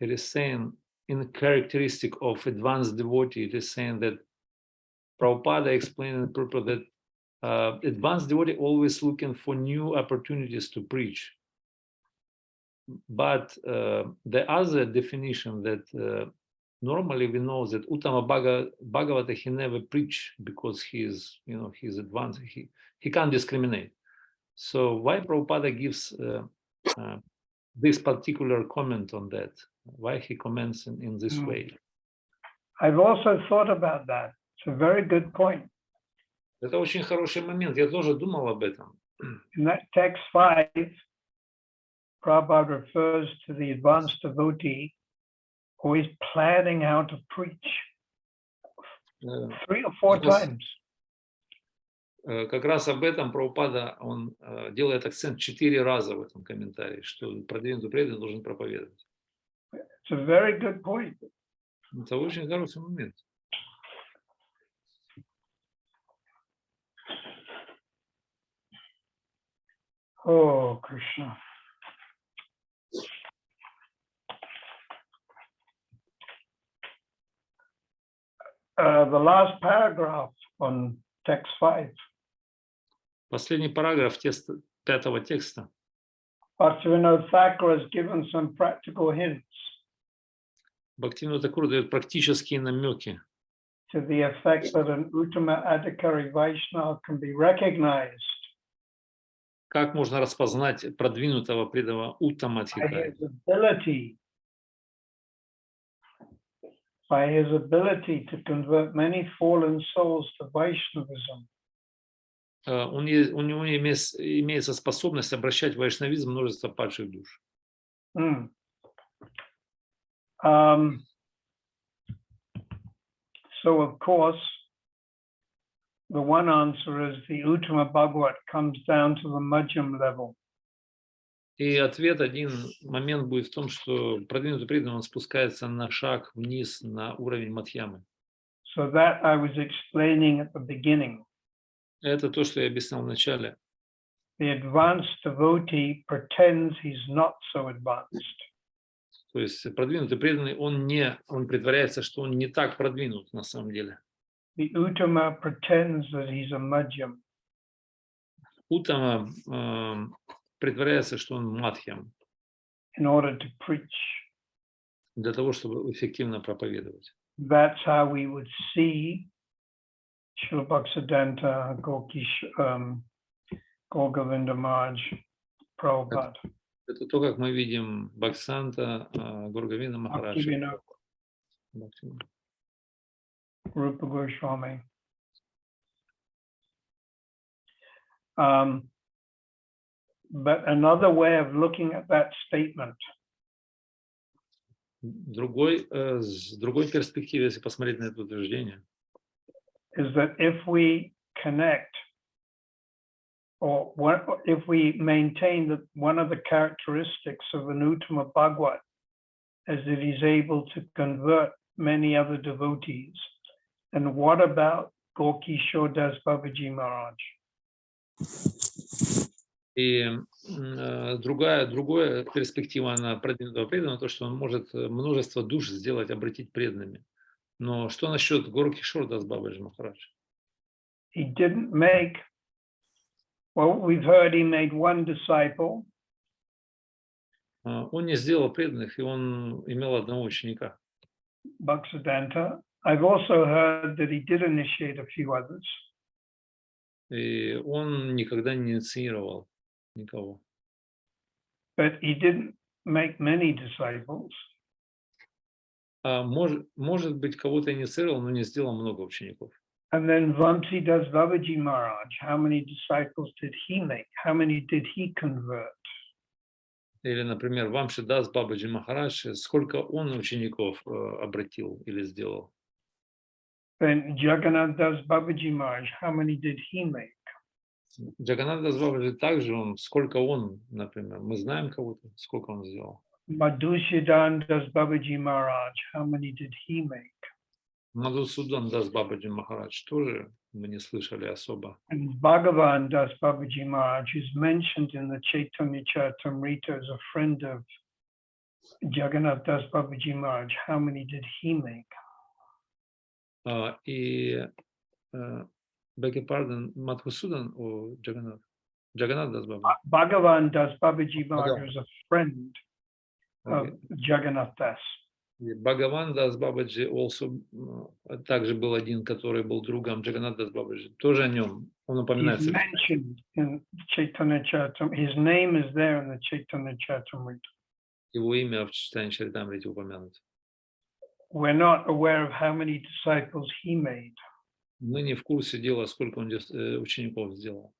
it is saying, in characteristic of advanced devotee, it is saying that Prabhupada explained in the purport that advanced devotee always looking for new opportunities to preach. But the other definition that normally we know that Uttama Bhagavata, he never preach because he is, he's advanced. He can't discriminate. So why Prabhupada gives this particular comment on that? Why he comments in this way? I've also thought about that. It's a very good point. Это очень хороший момент. Я тоже думал об этом. In that text 5, Prabhupada refers to the advanced devotee who is planning how to preach 3 or 4 times. Как раз об этом Прабхупада, он делает акцент 4 раза в этом комментарии, что продвинутый преданный должен проповедовать. It's a very good point. Это очень хороший момент. Oh, Krishna. The last paragraph on text 5. Последний параграф 5-го текста. Bhaktivinoda Thakur has given some practical hints Бхактивинода Тхакур дает практические намеки to the effect that an Uttama Adhikari Vaishnava can be recognized как можно распознать продвинутого преданного Уттамадхикари by his ability to convert many fallen souls to Vaishnavism. У него имеется способность обращать в вайшнавизм множество падших душ. So of course, the one answer is the Uttama Bhagavat comes down to the Madhyam level. И ответ, один момент будет в том, что продвинутый преданный, он спускается на шаг вниз на уровень Мадхьямы. So that I was explaining at the beginning. Это то, что я объяснял в начале. The advanced devotee pretends he's not so advanced. То есть продвинутый преданный, он притворяется, что он не так продвинут на самом деле. The Uttama pretends that he's a Madhyam. Уттама притворяется, что он Мадхьям. In order to preach. Для того, чтобы эффективно проповедовать. That's how we would see Srila Bhaktisiddhanta, Gaur Govinda Maharaj, Prabhupada. Это то, как мы видим Бхактисиданта, Гаур Говинда Махараджа, Rupa Goswami. But another way of looking at that statement с другой перспективы, если посмотреть на это утверждение, is that if we connect or if we maintain that one of the characteristics of an Uttama Bhagavat is that he's able to convert many other devotees, and what about Gaur-Kishore Das Babaji Maharaj? И другая перспектива на продвинутого преданного, то, что он может множество душ сделать, обратить преданными. Но что насчет Gaur-Kishore Das Babaji Maharaj? He didn't make, well, we've heard he made one disciple. Он не сделал преданных, и он имел одного ученика. Bhaktisiddhanta. I've also heard that he did initiate a few others. И он никогда не инициировал никого. But he didn't make many disciples. Может быть, кого-то инициировал, но не сделал много учеников. And then Vamsi Das Babaji Maharaj, how many disciples did he make? How many did he convert? Или, например, Вамши Дас Бабаджи Махарадж, сколько он учеников обратил или сделал? Then Jagannath Das Babaji Maharaj, how many did he make? Джаганнат Дас Бабаджи также, сколько он, например, мы знаем кого-то, сколько он сделал. Madhusudhan Das Babaji Maharaj, how many did he make? Мадхусудан Дас Бабаджи Махарадж тоже мы не слышали особо. And Bhagavan Das Babaji Maharaj is mentioned in the Chaitanya Charitamrita as a friend of Jagannath Das Babaji Maharaj. How many did he make? Beg your pardon, Madhusudan or Jagannath? Jagannath Das Babaji. Bhagavan Das Babaji Maharaj was a friend of Jagannath Das. Бхагаван Дас Бабаджи also также был один, который был другом Джаганнат Дас Бабаджи. Тоже о нем. Он He's упоминается. mentioned in Chaitanya Charitamrita. His name is there in the Chaitanya Charitamrita. Его имя в Чайтанья Чаритамрите упомянуто. We're not aware of how many disciples he made. Мы не в курсе дела, сколько он учеников сделал.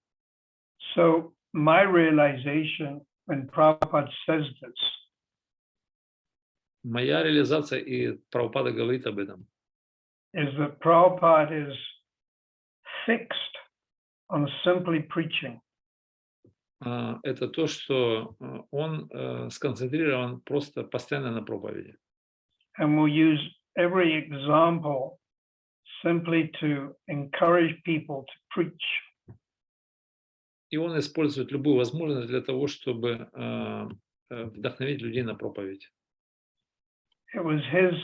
So my realization when Prabhupada says this, Моя реализация, и Прабхупада говорит об этом, is that Prabhupada is fixed on simply preaching. это то, что он сконцентрирован просто постоянно на проповеди. And will use every example simply to encourage people to preach. И он использует любую возможность для того, чтобы вдохновить людей на проповедь. It was his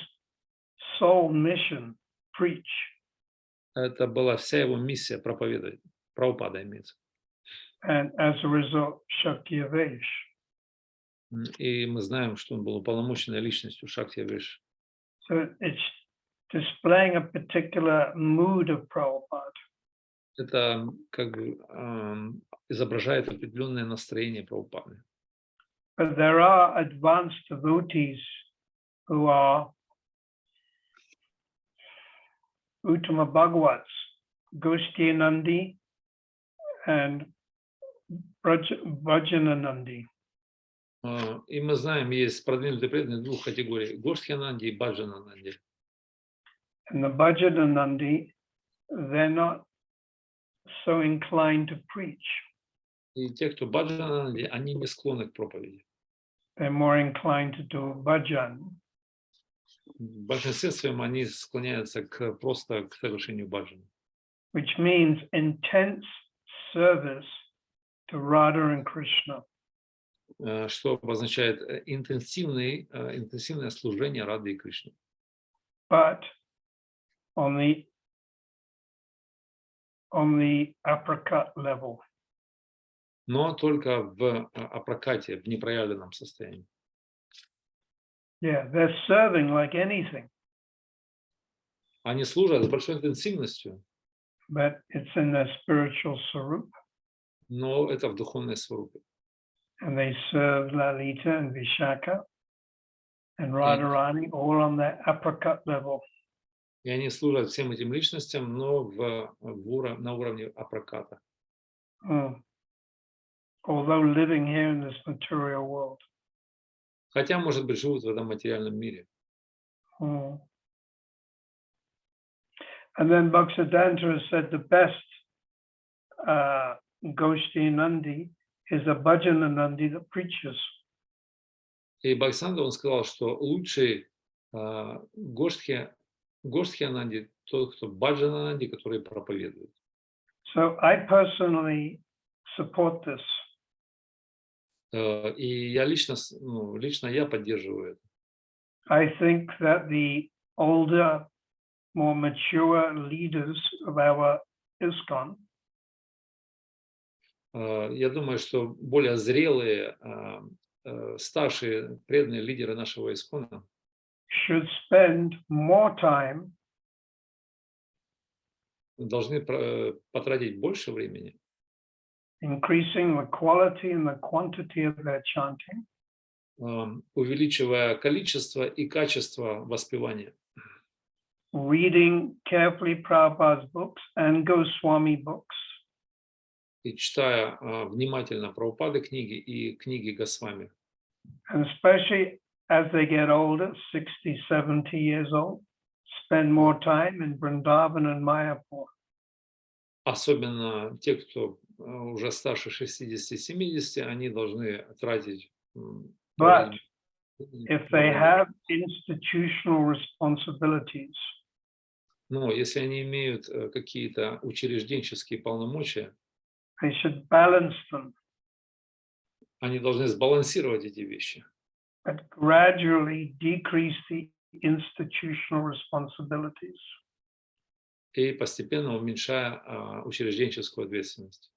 sole mission, preach. Это была вся его миссия проповедовать. Прабхупада имеется. And as a result, Shakti-Avesh. И мы знаем, что он был уполномоченной личностью Шакти-Авеш. So it's displaying a particular mood of Prabhupada. Это как бы изображает определенное настроение Прабхупады. But there are advanced devotees who are Uttama Bhagavats, Goshtinandi and Bhajananandi. И мы знаем, есть продвинутые преданные двух категорий: Гоштхянанди и Баджанананди. And the Bhajananandi, they're not so inclined to preach. И те, кто Баджанананди, они не склонны к проповеди. They're more inclined to do bhajan. В большинстве своем они склоняются просто к совершению баджана. Which means intense service to Radha and Krishna. Что обозначает интенсивное служение Рады и Кришны. But on the apricot level. Но только в апракате, в непроявленном состоянии. Yeah, they're serving like anything. Они служат с большой интенсивностью. But it's in their spiritual sarup. Но это в духовной сварупе. And they serve Lalita and Vishaka and Radharani all on their apricot level. И они служат всем этим личностям, но на уровне апраката. Although living here in this material world. Хотя, может быть, живут в этом материальном мире. And then Bhaktisiddhanta has said the best Goshti Nandi is a Bhajana Nandi that preaches. И Бхактисиданта, он сказал, что лучший Гоштхи-Ананди тот, кто Баджана-Ананди, который проповедует. So I personally support this. И я лично я поддерживаю это. I think that the older, more mature leaders of our ISKCON Я думаю, что более зрелые, старшие, преданные лидеры нашего ИСККОНа should spend more time должны потратить больше времени, increasing the quality and the quantity of their chanting, увеличивая количество и качество воспевания, reading carefully Prabhupada's books and Goswami books, и читая внимательно Прабхупады книги и книги Госвами. and especially as they get older, 60, 70 years old, spend more time in Vrindavan and Mayapur. Особенно те, кто уже старше 60-70, они должны тратить. But if they have institutional responsibilities, Но если они имеют какие-то учрежденческие полномочия, they should balance them, они должны сбалансировать эти вещи, but gradually decrease the institutional responsibilities. и постепенно уменьшая учрежденческую ответственность.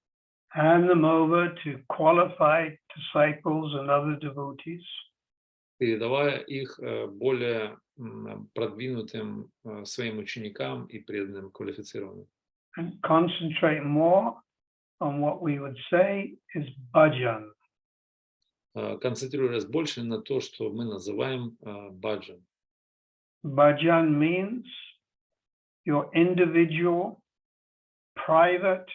Hand them over to qualified disciples and other devotees, Передавая их более продвинутым своим ученикам и преданным, квалифицированным. and concentrate more on what we would say is bhajan. Концентрируясь больше на то, что мы называем баджан. Bhajan means your individual, private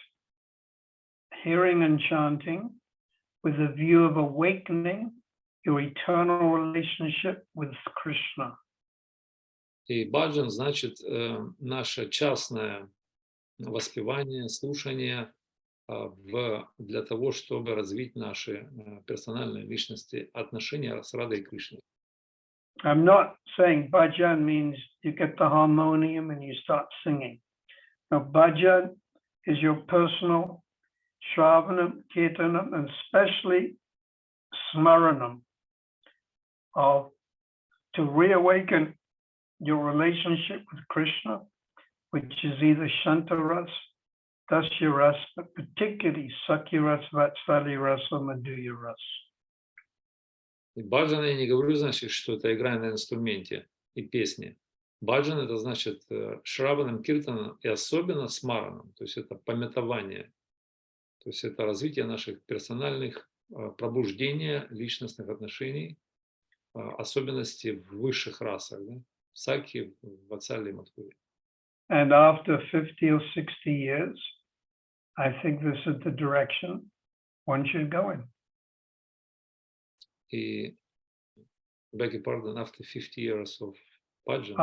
hearing and chanting with a view of awakening your eternal relationship with Krishna. И баджан значит наше частное воспевание, слушание для того, чтобы развить наши персональные личности, отношения с Радой и Кришной. I'm not saying bhajan means you get the harmonium and you start singing. No, bhajan is your personal shravanam, kirtanam, and especially smaranam of to reawaken your relationship with Krishna, which is either Shantaras, Dasyaras, but particularly Sakyaras, Vatsalyaras, or Madhuryaras. И баджан, я не говорю, значит, что это игра на инструменте и песни. Баджан это значит шраваном, киртаном и особенно смараном, то есть это памятование, то есть это развитие наших персональных пробуждения личностных отношений, особенности в высших расах, да? В Саки, в Ватсале и Мадхуре. And after 50 or 60 years, I think this is the direction one should go in. И, beg your pardon, after 50 years of bhajan,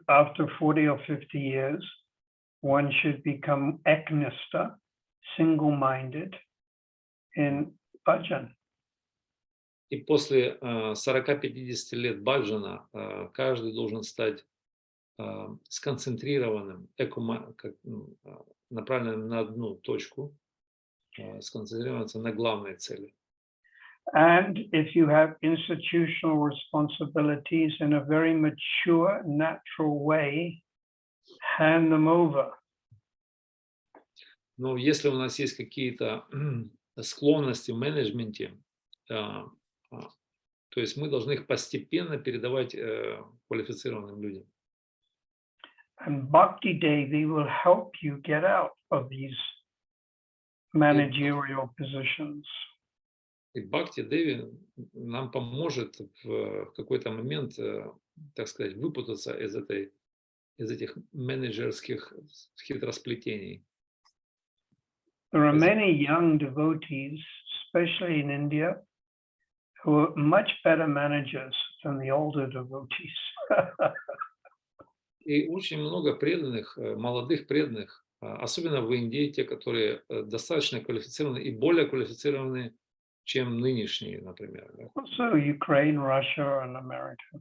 After 40 or 50 years, one should become eknista, single-minded in bhajan. и после 40-50 лет баджана каждый должен стать сконцентрированным, направленным на одну точку, сконцентрироваться на главной цели. And if you have institutional responsibilities in a very mature, natural way, hand them over. Но если у нас есть какие-то склонности в менеджменте, то есть мы должны их постепенно передавать квалифицированным людям. And Bhakti Devi will help you get out of these managerial positions. И Бхакти Деви нам поможет в какой-то момент, так сказать, выпутаться из этих менеджерских хитросплетений. There are many young devotees, especially in India, who are much better managers than the older devotees. И очень много преданных, молодых преданных, особенно в Индии, те, которые достаточно квалифицированы и более квалифицированы, чем нынешние, например. Also Ukraine, Russia, and America.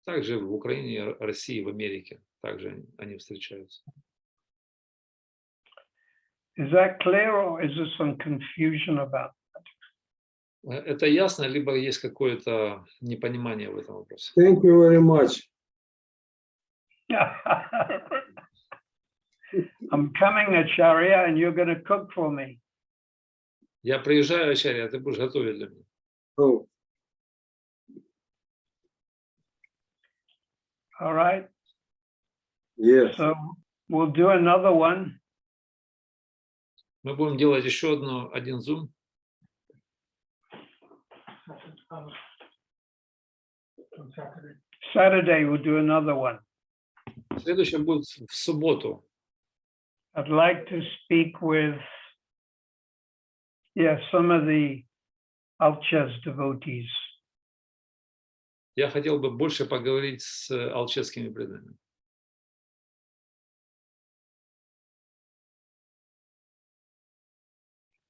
Также в Украине, России, в Америке также они встречаются. Is that clear, or is there some confusion about that? Это ясно, либо есть какое-то непонимание в этом вопросе? Thank you very much. I'm coming, Acharya, and you're going to cook for me. Я приезжаю, Ачарья, а ты будешь готовить для меня. Oh, All right. yes. So we'll do another one. Мы будем делать еще один зум. Saturday we'll do another one. Следующее будет в субботу. I'd like to speak with, some of the Alches devotees. Я хотел бы больше поговорить с алчевскими преданными.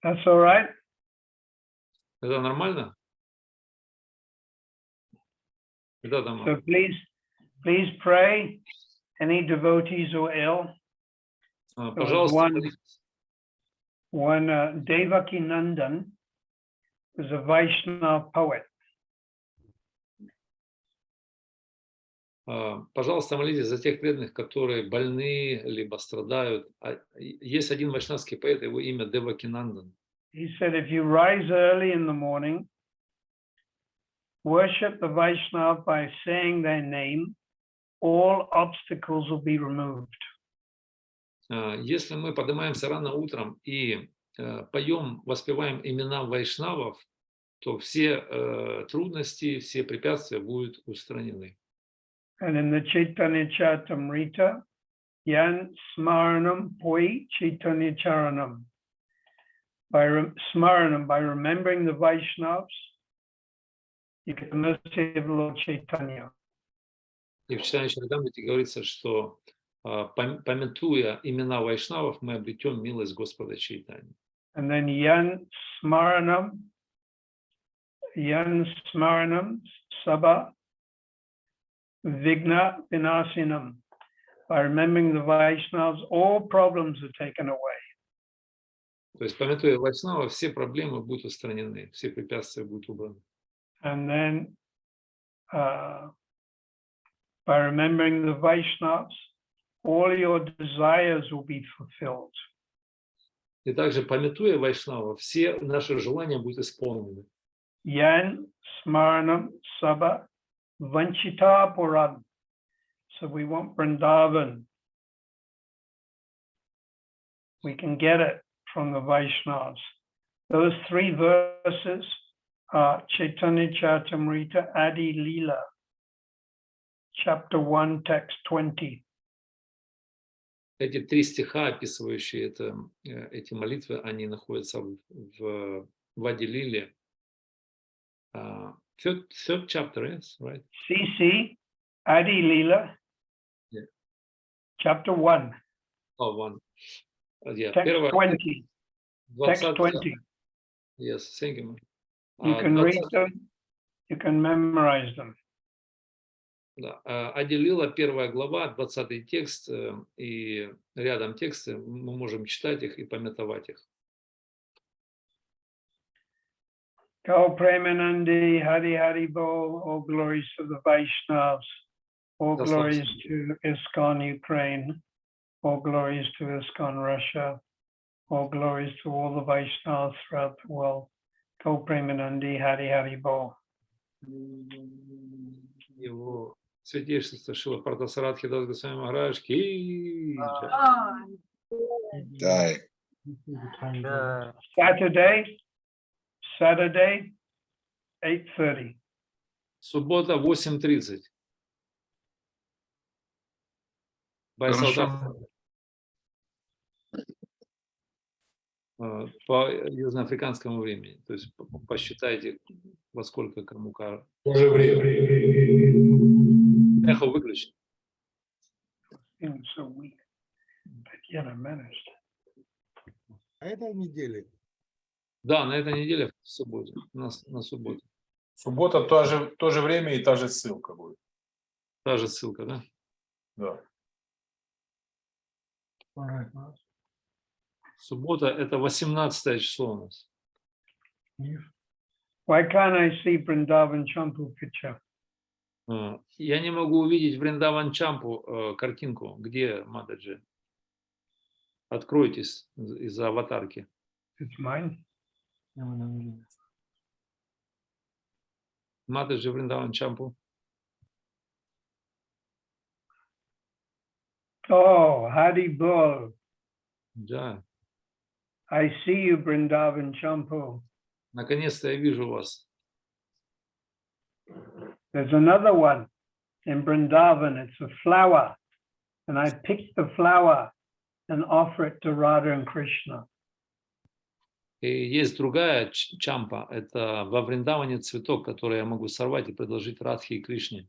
That's all right? Это нормально? Да, So please pray any devotees who are ill. Пожалуйста, One Devaki Nandan was a Vaishnava poet. Пожалуйста, молитесь за тех преданных, которые больны, либо страдают. Есть один вайшнавский поэт, его имя Девакинандан. He said, if you rise early in the morning, worship the Vaishnava by saying their name, all obstacles will be removed. Если мы поднимаемся рано утром и поем, воспеваем имена вайшнавов, то все трудности, все препятствия будут устранены. And in the Chaitanya Charitamrita, Yan Smaranam Poi Chaitanya Charanam. By Smaranam, by remembering the Vaishnavas, you get the mercy of Lord Chaitanya. И в Читании Чаритамрите говорится, что памятуя имена вайшнавов, мы обретем милость Господа Чайтани. And then Yan Smaranam Sabha Vigna Vinasinam. By remembering the Vaishnavas, all problems are taken away. То есть, памятуя вайшнавов, все проблемы будут устранены, все препятствия будут убраны. And then by remembering the Vaishnavas, all your desires will be fulfilled. И также, памятуя вайшнавов, все наши желания будут исполнены. Yan Smaranam Sabha Vanchita Puran. So we want Vrindavan. We can get it from the Vaishnavas. Those three verses are Chaitanya Charitamrita Adi Leela, chapter 1, text 20. Эти три стиха, описывающие эти молитвы, они находятся в Ади-лиле. Third chapter, yes, right? CC Adi Leela, yeah. Chapter 1. Oh, 1. Yeah. Text 20. Text 20. Yes, thank you. You can read them, you can memorize them. Да. Ади-лила, 1 глава, 20 текст, и рядом тексты, мы можем читать их и памятовать их. Go Premanandi, Hari Hari Bol, all glories to the Vaishnavas, all glories to ISKCON Ukraine, all glories to ISKCON Russia, all glories to all the Vaishnavas throughout the world. Go Premanandi, Hari Hari Bol. Его святейшество Шрила Партха Саратхи дас Госвами Махарадж ки Jai. Saturday, 8:30. Суббота, 8:30. По южноафриканскому времени. То есть посчитайте, во сколько кому кажется. Тоже время. Эхо выключи. А этой неделе? Да, на этой неделе в субботе. На субботе. Суббота то же время и та же ссылка будет. Та же ссылка, да? Да. Суббота – это 18 число у нас. Why can't I see Vrindavan Champu picture? Я не могу увидеть Вриндаван Чампу картинку. Где Матаджи? Откройтесь из-за аватарки. It's mine. Матаджи Вриндаван Чампу. Oh, Hari Bol. Да. I see you, Vrindavan Champu. Наконец-то я вижу вас. There's another one in Vrindavan. It's a flower. And I pick the flower and offer it to Radha and Krishna. И есть другая чампа. Это во Вриндаване цветок, который я могу сорвать и предложить Радхе и Кришне.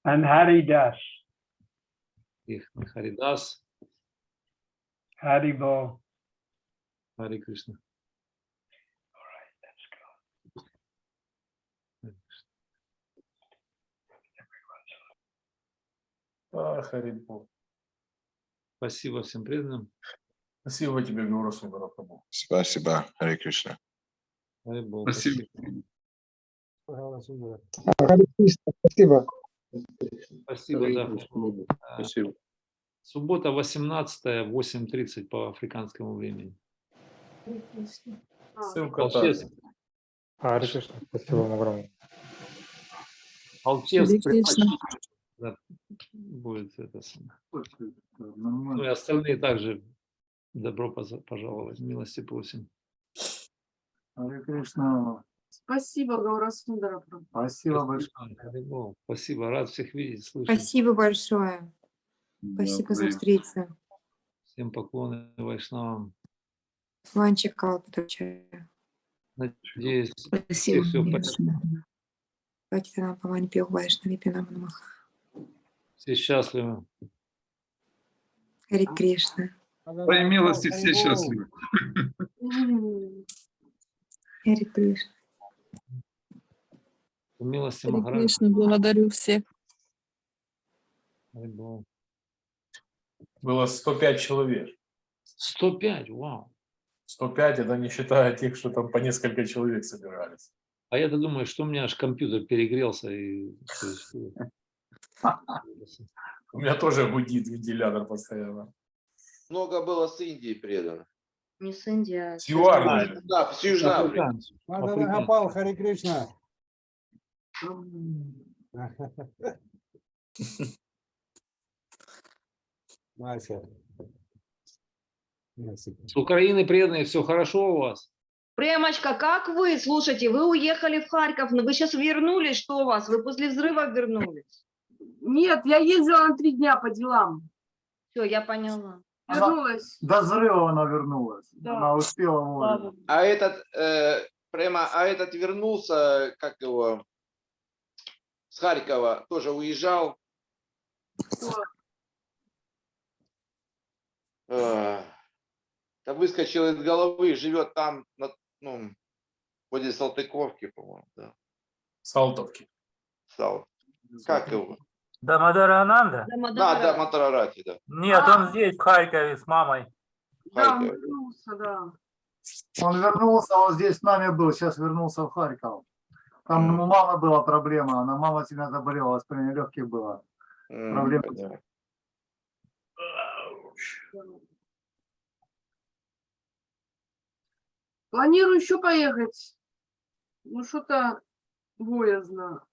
And Haridas. Их Харидас. Hari Bol. Хари Кришна. Харибол. Спасибо всем преданным. Спасибо тебе, Гаура Сундара Прабху. Спасибо, Харе Кришна. Харибол, Спасибо. Харе Кришна, спасибо. Спасибо, да. Спасибо. Суббота 18, 8:30 по африканскому времени. Ссылка та же. Харе Кришна, спасибо вам огромное. Алчевск Харе Кришна. да, будет это самое. Ну и остальные также добро пожаловать. Милости просим. Харе Кришна. Спасибо, Гаура Сундара. Спасибо большое. Харибол. Спасибо, рад всех видеть, слышать. Спасибо большое. Спасибо за встречу. Всем поклоны вайшнавам. Ванча Калпатача. Надеюсь, Спасибо. все в порядке. Патитанам Памани Пил Вайшнави Пинам Намаха. Все счастливы. Харе Кришна. Твоей милости все счастливы. Харе Кришна. Милости Харе Махараджа. Кришна, благодарю всех. Харибол. Было 105 человек. 105, вау. 105, это не считая тех, что там по несколько человек собирались. А я-то думаю, что у меня аж компьютер перегрелся. У меня тоже гудит вентилятор постоянно. Много было с Индией предано. Не с Индии, а С ЮАР. Да, с Южной Африки. Мадхарагапал, Харе Кришна. Мася. С Украины преданные, все хорошо у вас? Премочка, как вы? Слушайте, вы уехали в Харьков, но вы сейчас вернулись, что у вас? Вы после взрыва вернулись? Нет, я ездила на 3 дня по делам. Все, я поняла. Вернулась. До взрыва она вернулась. Да. Она успела вовремя. А этот, этот вернулся, как его, с Харькова, тоже уезжал. Да выскочил из головы, живет там, ну, возле Салтыковки, по-моему, да. Салтовки. Как его? Дамодара Ананда? Да, Матарарати, да. Нет, он здесь, в Харькове, с мамой. Да, он вернулся, да. Он вернулся, он здесь с нами был, сейчас вернулся в Харьков. Там у мамы была проблема, она мама сильно заболела, воспаление легких было. Проблема. Планирую еще поехать. Ну, что-то боязно.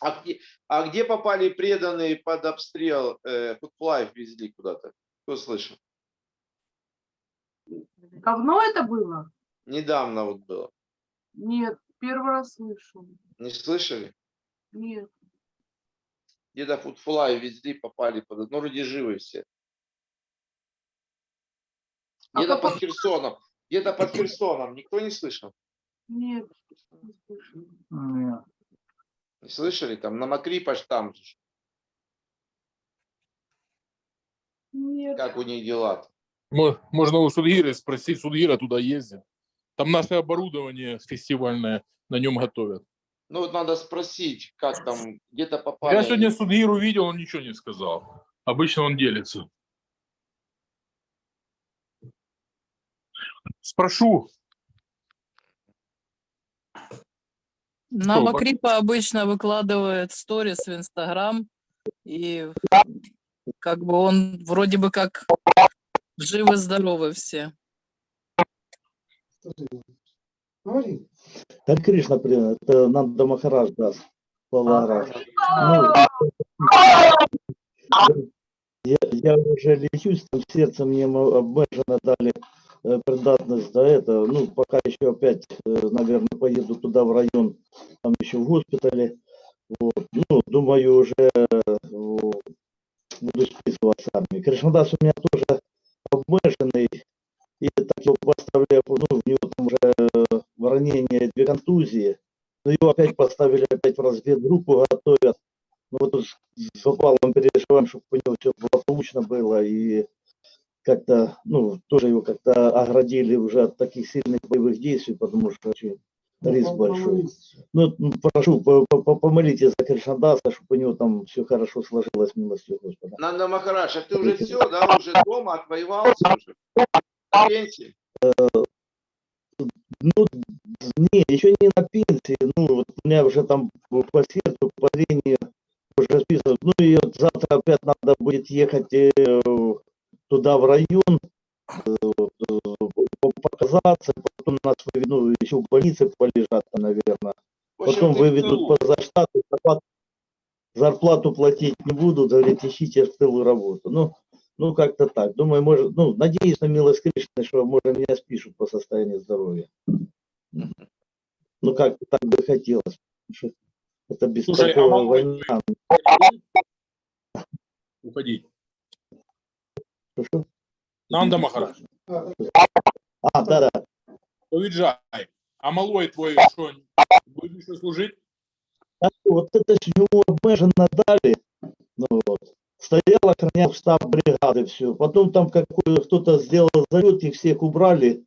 А где попали преданные под обстрел? Футфлайв везли куда-то. Кто слышал? Давно это было? Недавно вот было. Нет, первый раз слышу. Не слышали? Нет. Где-то Футфлайв везли, попали под... Ну, вроде живы все. Где-то под Херсоном. Где-то под Херсоном. Никто не слышал? Нет. Не слышу. Нет. Не слышали? Там на Макрипаш там же. Нет. Как у них дела-то? Можно у Судгира спросить, Судгира туда ездит. Там наше оборудование фестивальное, на нем готовят. Ну вот надо спросить, как там, где-то попали. Я сегодня Судгиру видел, он ничего не сказал. Обычно он делится. Спрошу. Нама Крипа обычно выкладывает сторис в Инстаграм, и как бы он вроде бы как живы-здоровы все. Харе Кришна, это нам до Махарадж даст. Я уже лечусь, там сердце мне обмеженно дали придатность до этого. Ну, пока еще опять, наверное, поеду туда в район, там еще в госпитале. Вот. Ну, думаю, уже буду списываться с армией. Кришнадас у меня тоже обмеженный. И так его поставили, ну, у него там уже ранение, 2 контузии. Но его опять поставили опять в разведгруппу, готовят. Ну, вот с опалом переживаем, чтобы у него все благополучно было. И как-то, ну, тоже его как-то оградили уже от таких сильных боевых действий, потому что очень Риск большой. Ну, прошу, помолитесь за Кришнадаса, чтобы у него там все хорошо сложилось, милостью Господа. Нанда Махарадж, а ты уже все, да, уже дома отвоевался уже? На пенсии? Ну, не, еще не на пенсии. Ну, вот у меня уже там по сердцу, по зрению уже списывают. Ну, и вот завтра опять надо будет ехать туда, в район, показаться, потом нас выведут, еще в больнице полежат, наверное. Потом выведут поза штат, зарплату платить не будут, говорят, ищите в тылу работу. Ну, как-то так. Думаю, может, ну, надеюсь на милость Кришны, что, может, меня спишут по состоянию здоровья. Ну, как-то так бы хотелось. Это бестолковая война. Уходи. Нанда Махарадж. Да. Уезжай. А малой твой что, будет еще служить? Вот это ж ему обмеженно дали. Ну, вот. Стоял, охранял штаб бригады, все. Потом там кто-то сделал залет, их всех убрали.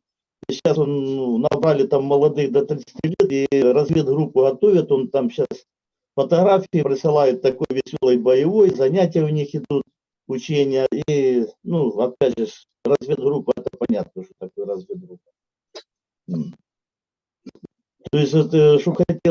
И сейчас набрали там молодых до 30 лет, и разведгруппу готовят. Он там сейчас фотографии присылает, такой веселый боевой, занятия у них идут, учения. И, ну, опять же, разведгруппа, это понятно, что такое разведгруппа. То есть, что хотел